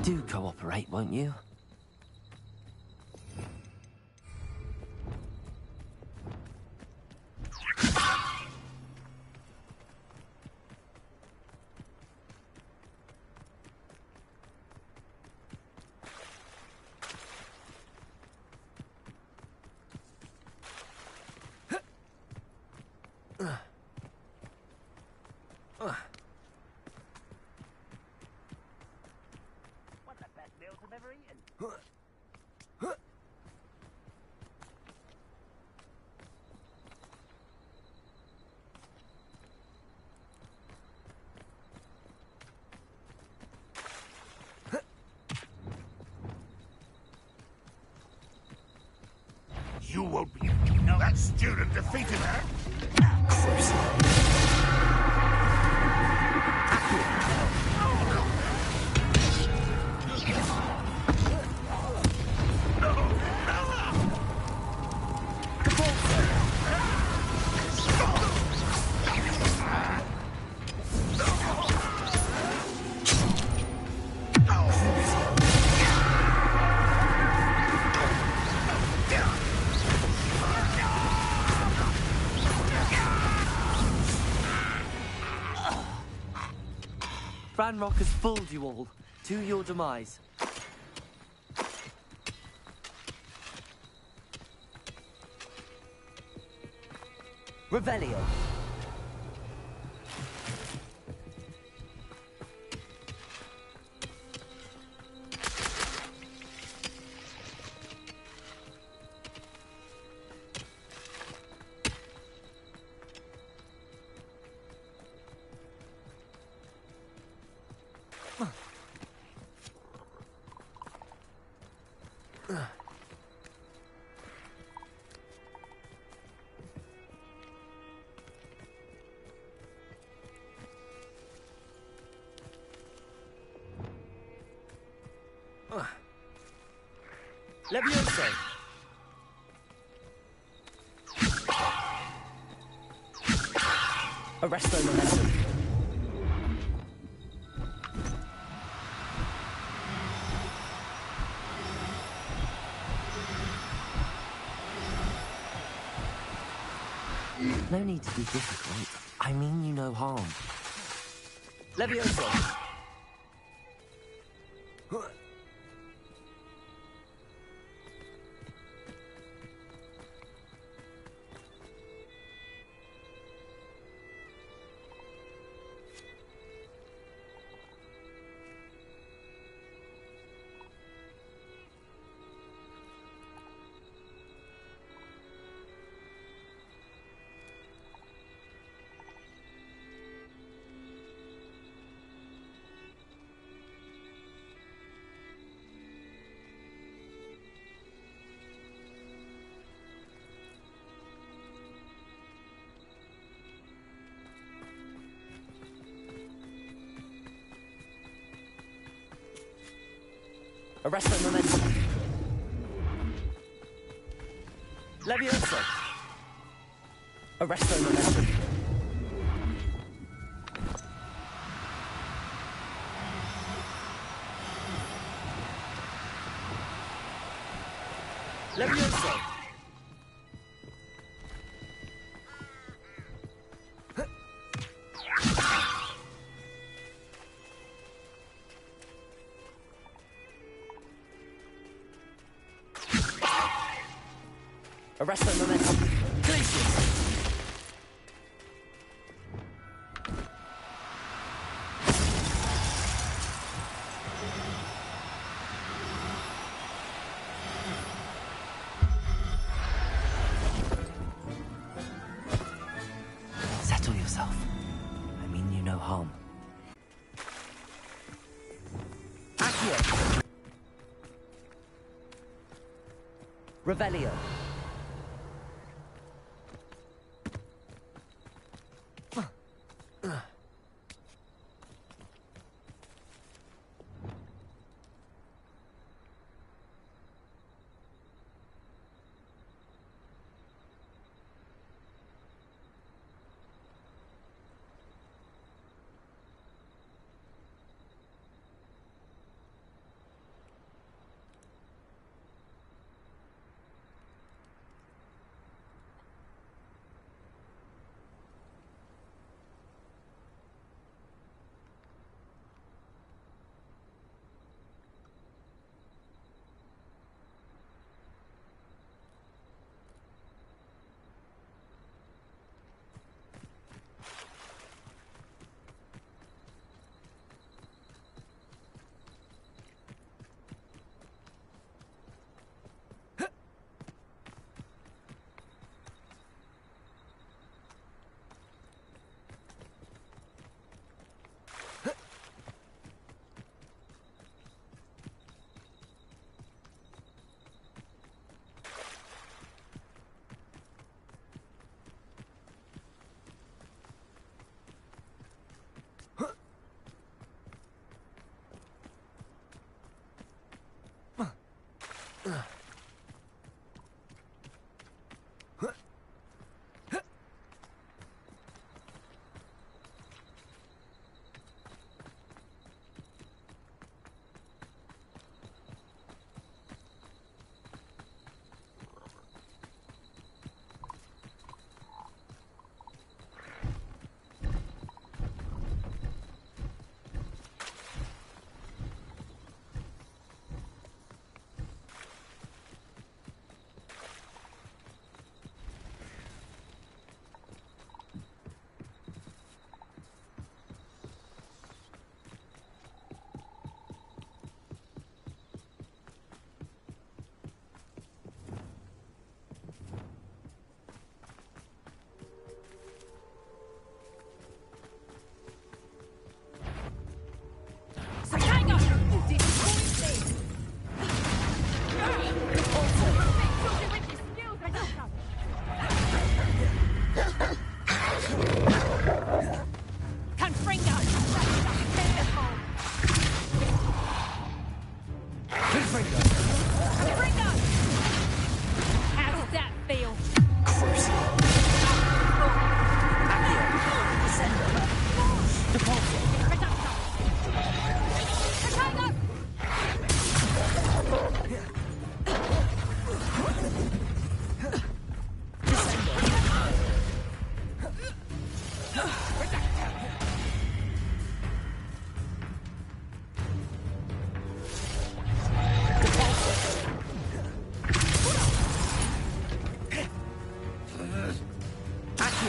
Do cooperate, won't you? You won't be... That student defeated her? Ranrock has fooled you all. To your demise. Revelio. Levioso. Arresto momentum. No need to be difficult. I mean you no harm. Levioso! Arresto momentum. Levioso. Arresto momentum. Levioso. Arresto momentum. Glacius. Settle yourself. I mean you no harm. Accio. Revelio.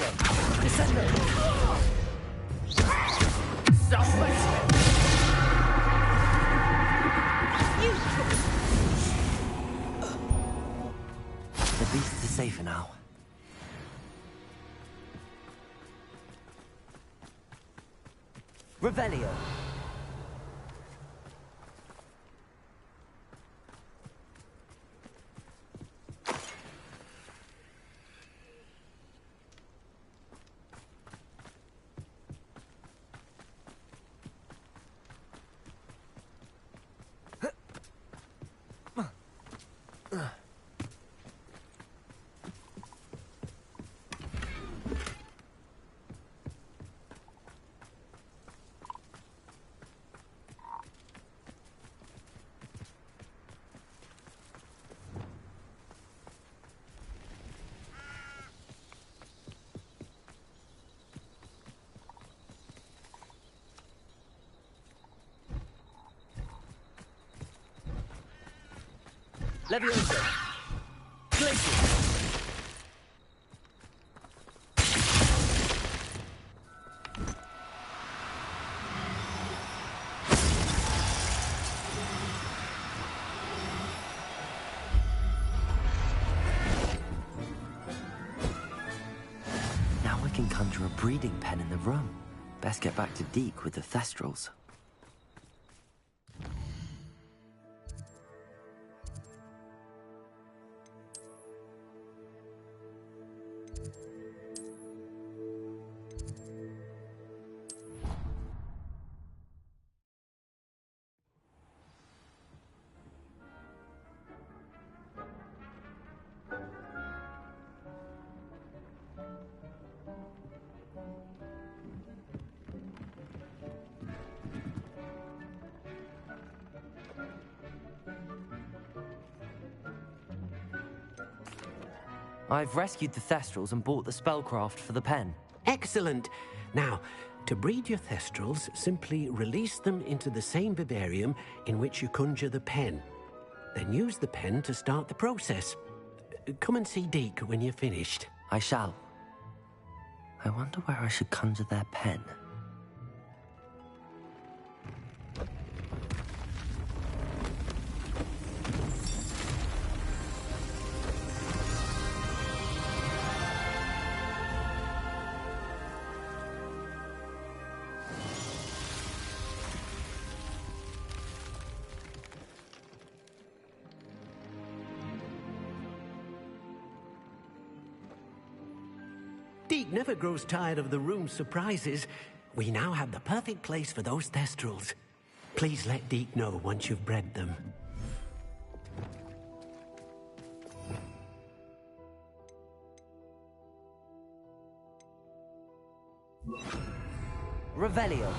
Revelio! Descendo! The beasts are safer now. Revelio! Levioso! Glacier! Now we can conjure a breeding pen in the room. Best get back to Deke with the Thestrals. I've rescued the Thestrals and bought the spellcraft for the pen. Excellent. Now, to breed your Thestrals, simply release them into the same vivarium in which you conjure the pen. Then use the pen to start the process. Come and see Deke when you're finished. I shall. I wonder where I should conjure their pen. Deke never grows tired of the room's surprises. We now have the perfect place for those Thestrals. Please let Deke know once you've bred them. Revelio.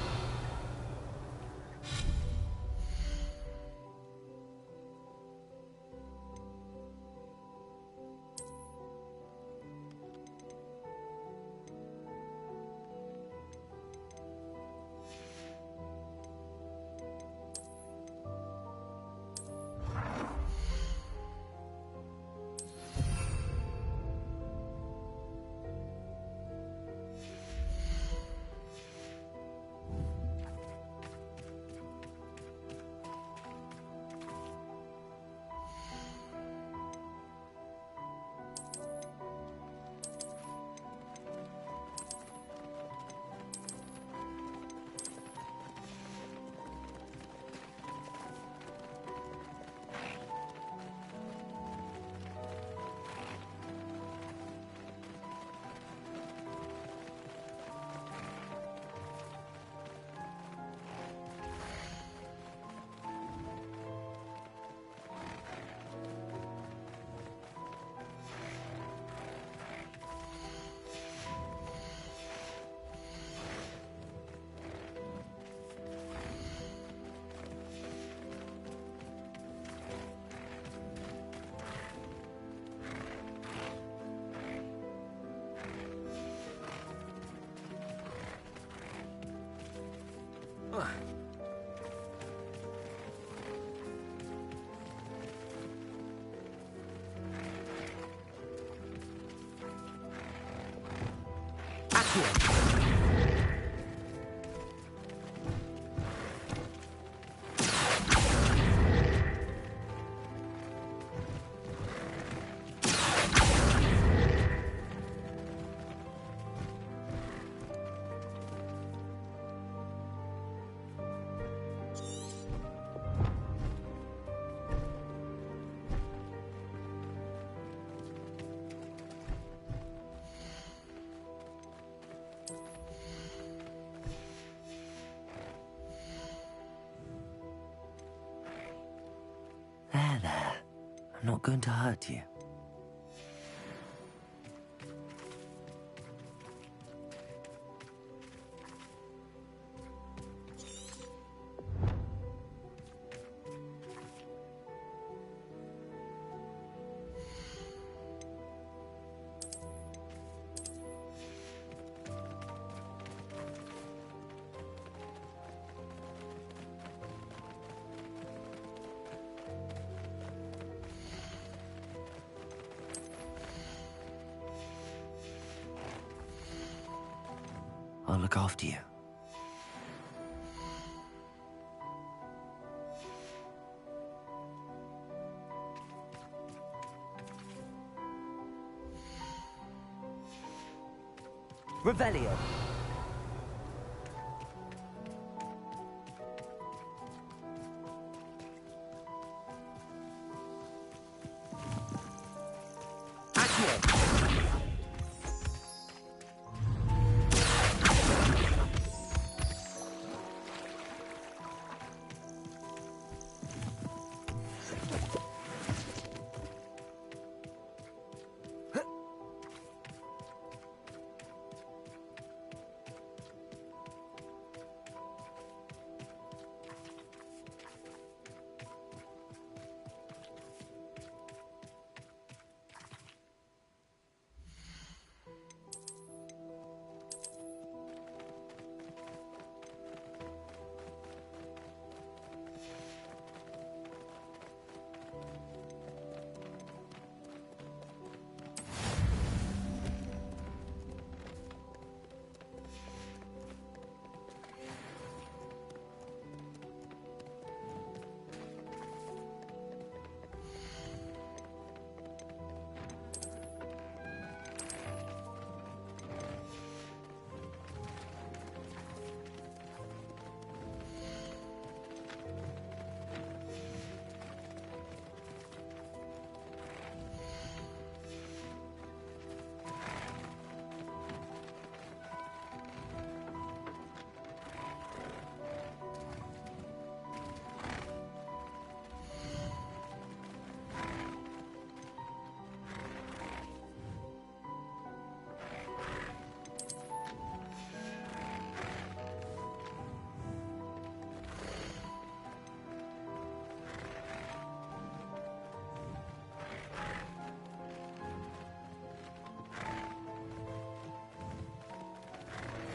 Accio. There. I'm not going to hurt you. I'll look after you. Revelio.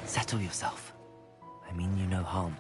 Settle yourself. I mean you no harm.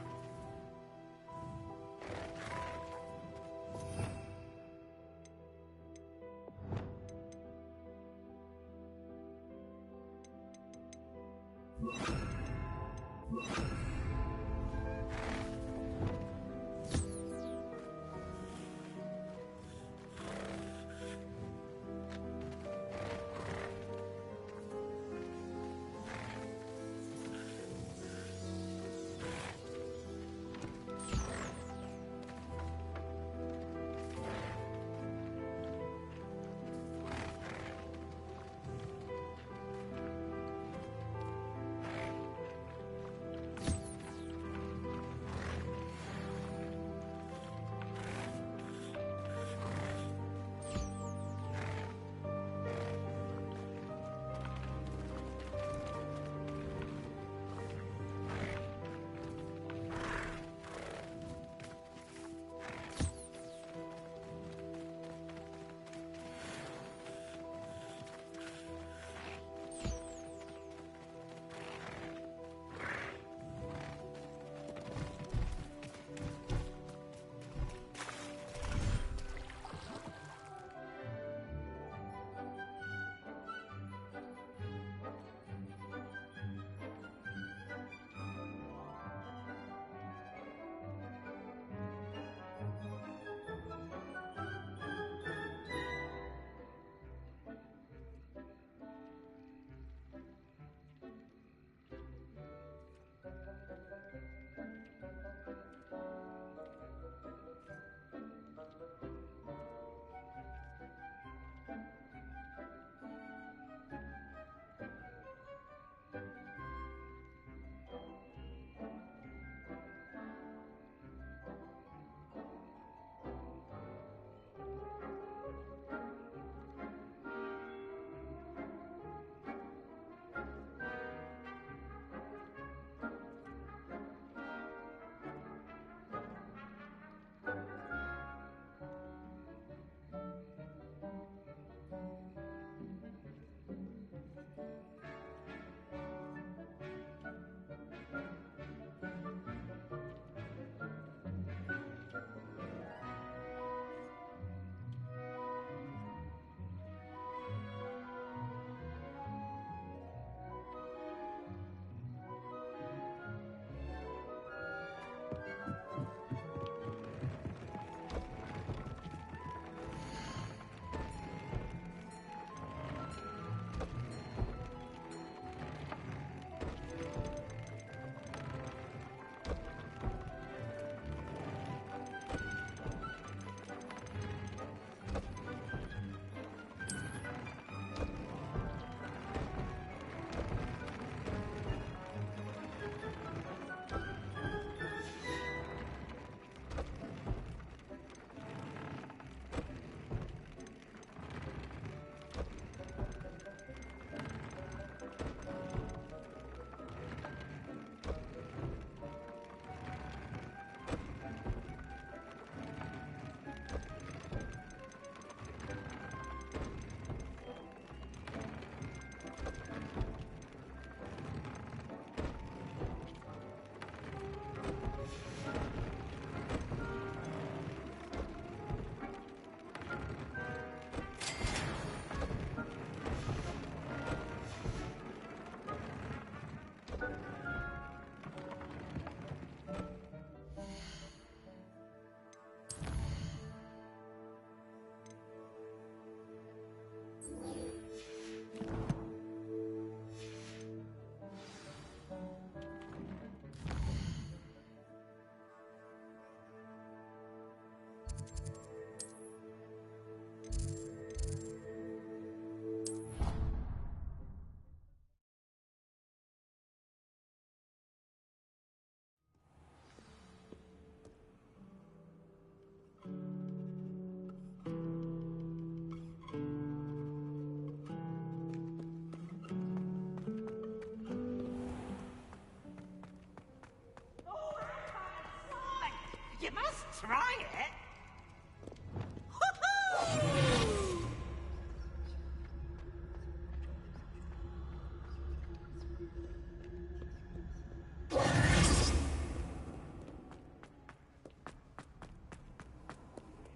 You must try it.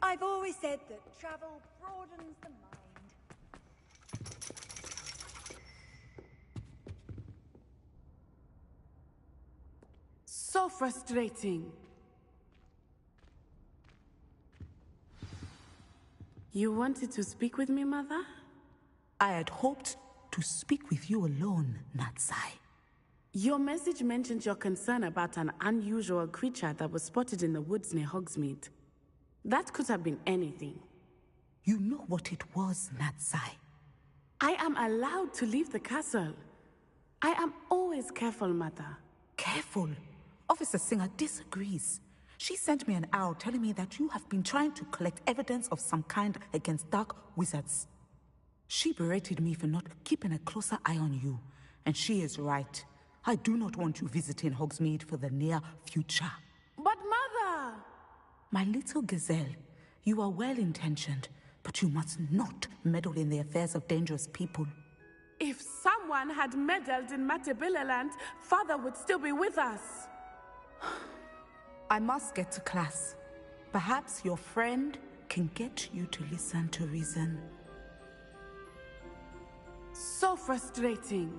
I've always said that travel broadens the mind. So frustrating. You wanted to speak with me, Mother? I had hoped to speak with you alone, Natsai. Your message mentioned your concern about an unusual creature that was spotted in the woods near Hogsmeade. That could have been anything. You know what it was, Natsai. I am allowed to leave the castle. I am always careful, Mother. Careful? Officer Singer disagrees. She sent me an owl telling me that you have been trying to collect evidence of some kind against dark wizards. She berated me for not keeping a closer eye on you, and she is right. I do not want you visiting Hogsmeade for the near future. But Mother! My little gazelle, you are well-intentioned, but you must not meddle in the affairs of dangerous people. If someone had meddled in Matabeleland, Father would still be with us. I must get to class. Perhaps your friend can get you to listen to reason. So frustrating.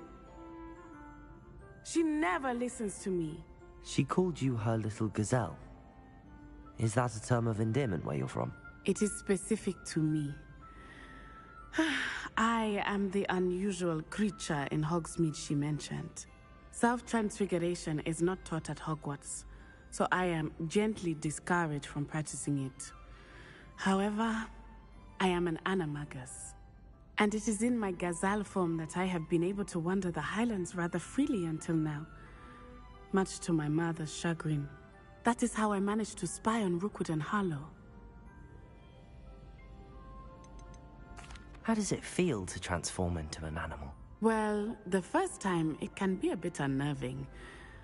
She never listens to me. She called you her little gazelle. Is that a term of endearment where you're from? It is specific to me. I am the unusual creature in Hogsmeade she mentioned. Self-transfiguration is not taught at Hogwarts, so I am gently discouraged from practicing it. However, I am an animagus, and it is in my gazelle form that I have been able to wander the Highlands rather freely until now, much to my mother's chagrin. That is how I managed to spy on Rookwood and Harlow. How does it feel to transform into an animal? Well, the first time, it can be a bit unnerving.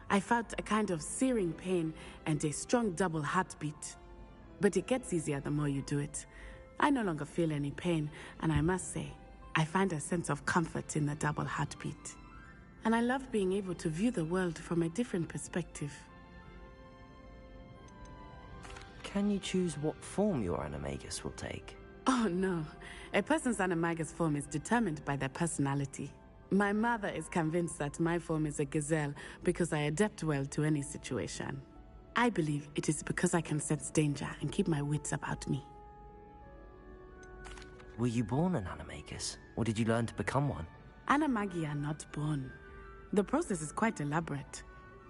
I felt a kind of searing pain and a strong double heartbeat. But it gets easier the more you do it. I no longer feel any pain, and I must say, I find a sense of comfort in the double heartbeat. And I love being able to view the world from a different perspective. Can you choose what form your animagus will take? Oh no, a person's animagus form is determined by their personality. My mother is convinced that my form is a gazelle because I adapt well to any situation. I believe it is because I can sense danger and keep my wits about me. Were you born an animagus, or did you learn to become one? Animagi are not born. The process is quite elaborate.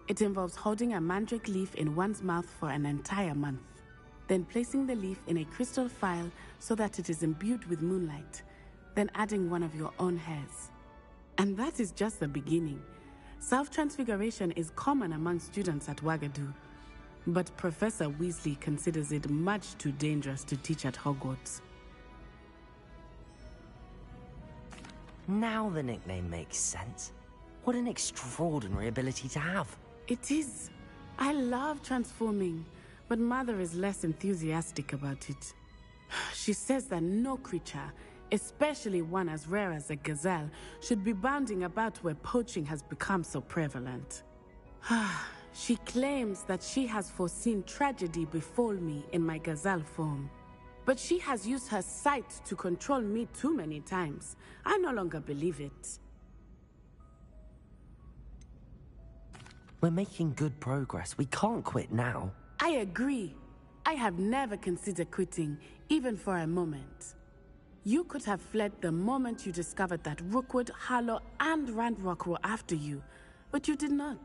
It involves holding a mandrake leaf in one's mouth for an entire month, then placing the leaf in a crystal phial so that it is imbued with moonlight, then adding one of your own hairs. And that is just the beginning. Self-transfiguration is common among students at Wagadu, but Professor Weasley considers it much too dangerous to teach at Hogwarts. Now the nickname makes sense. What an extraordinary ability to have. It is. I love transforming, but Mother is less enthusiastic about it. She says that no creature, especially one as rare as a gazelle, should be bounding about where poaching has become so prevalent. She claims that she has foreseen tragedy befall me in my gazelle form. But she has used her sight to control me too many times. I no longer believe it. We're making good progress. We can't quit now. I agree. I have never considered quitting, even for a moment. You could have fled the moment you discovered that Rookwood, Harlow, and Randrock were after you, but you did not.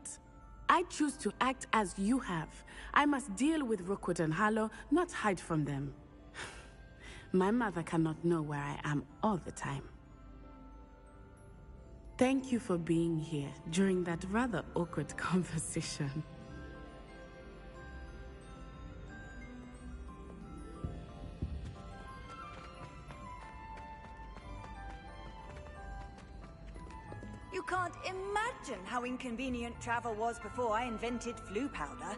I choose to act as you have. I must deal with Rookwood and Harlow, not hide from them. My mother cannot know where I am all the time. Thank you for being here during that rather awkward conversation. You can't imagine how inconvenient travel was before I invented flu powder.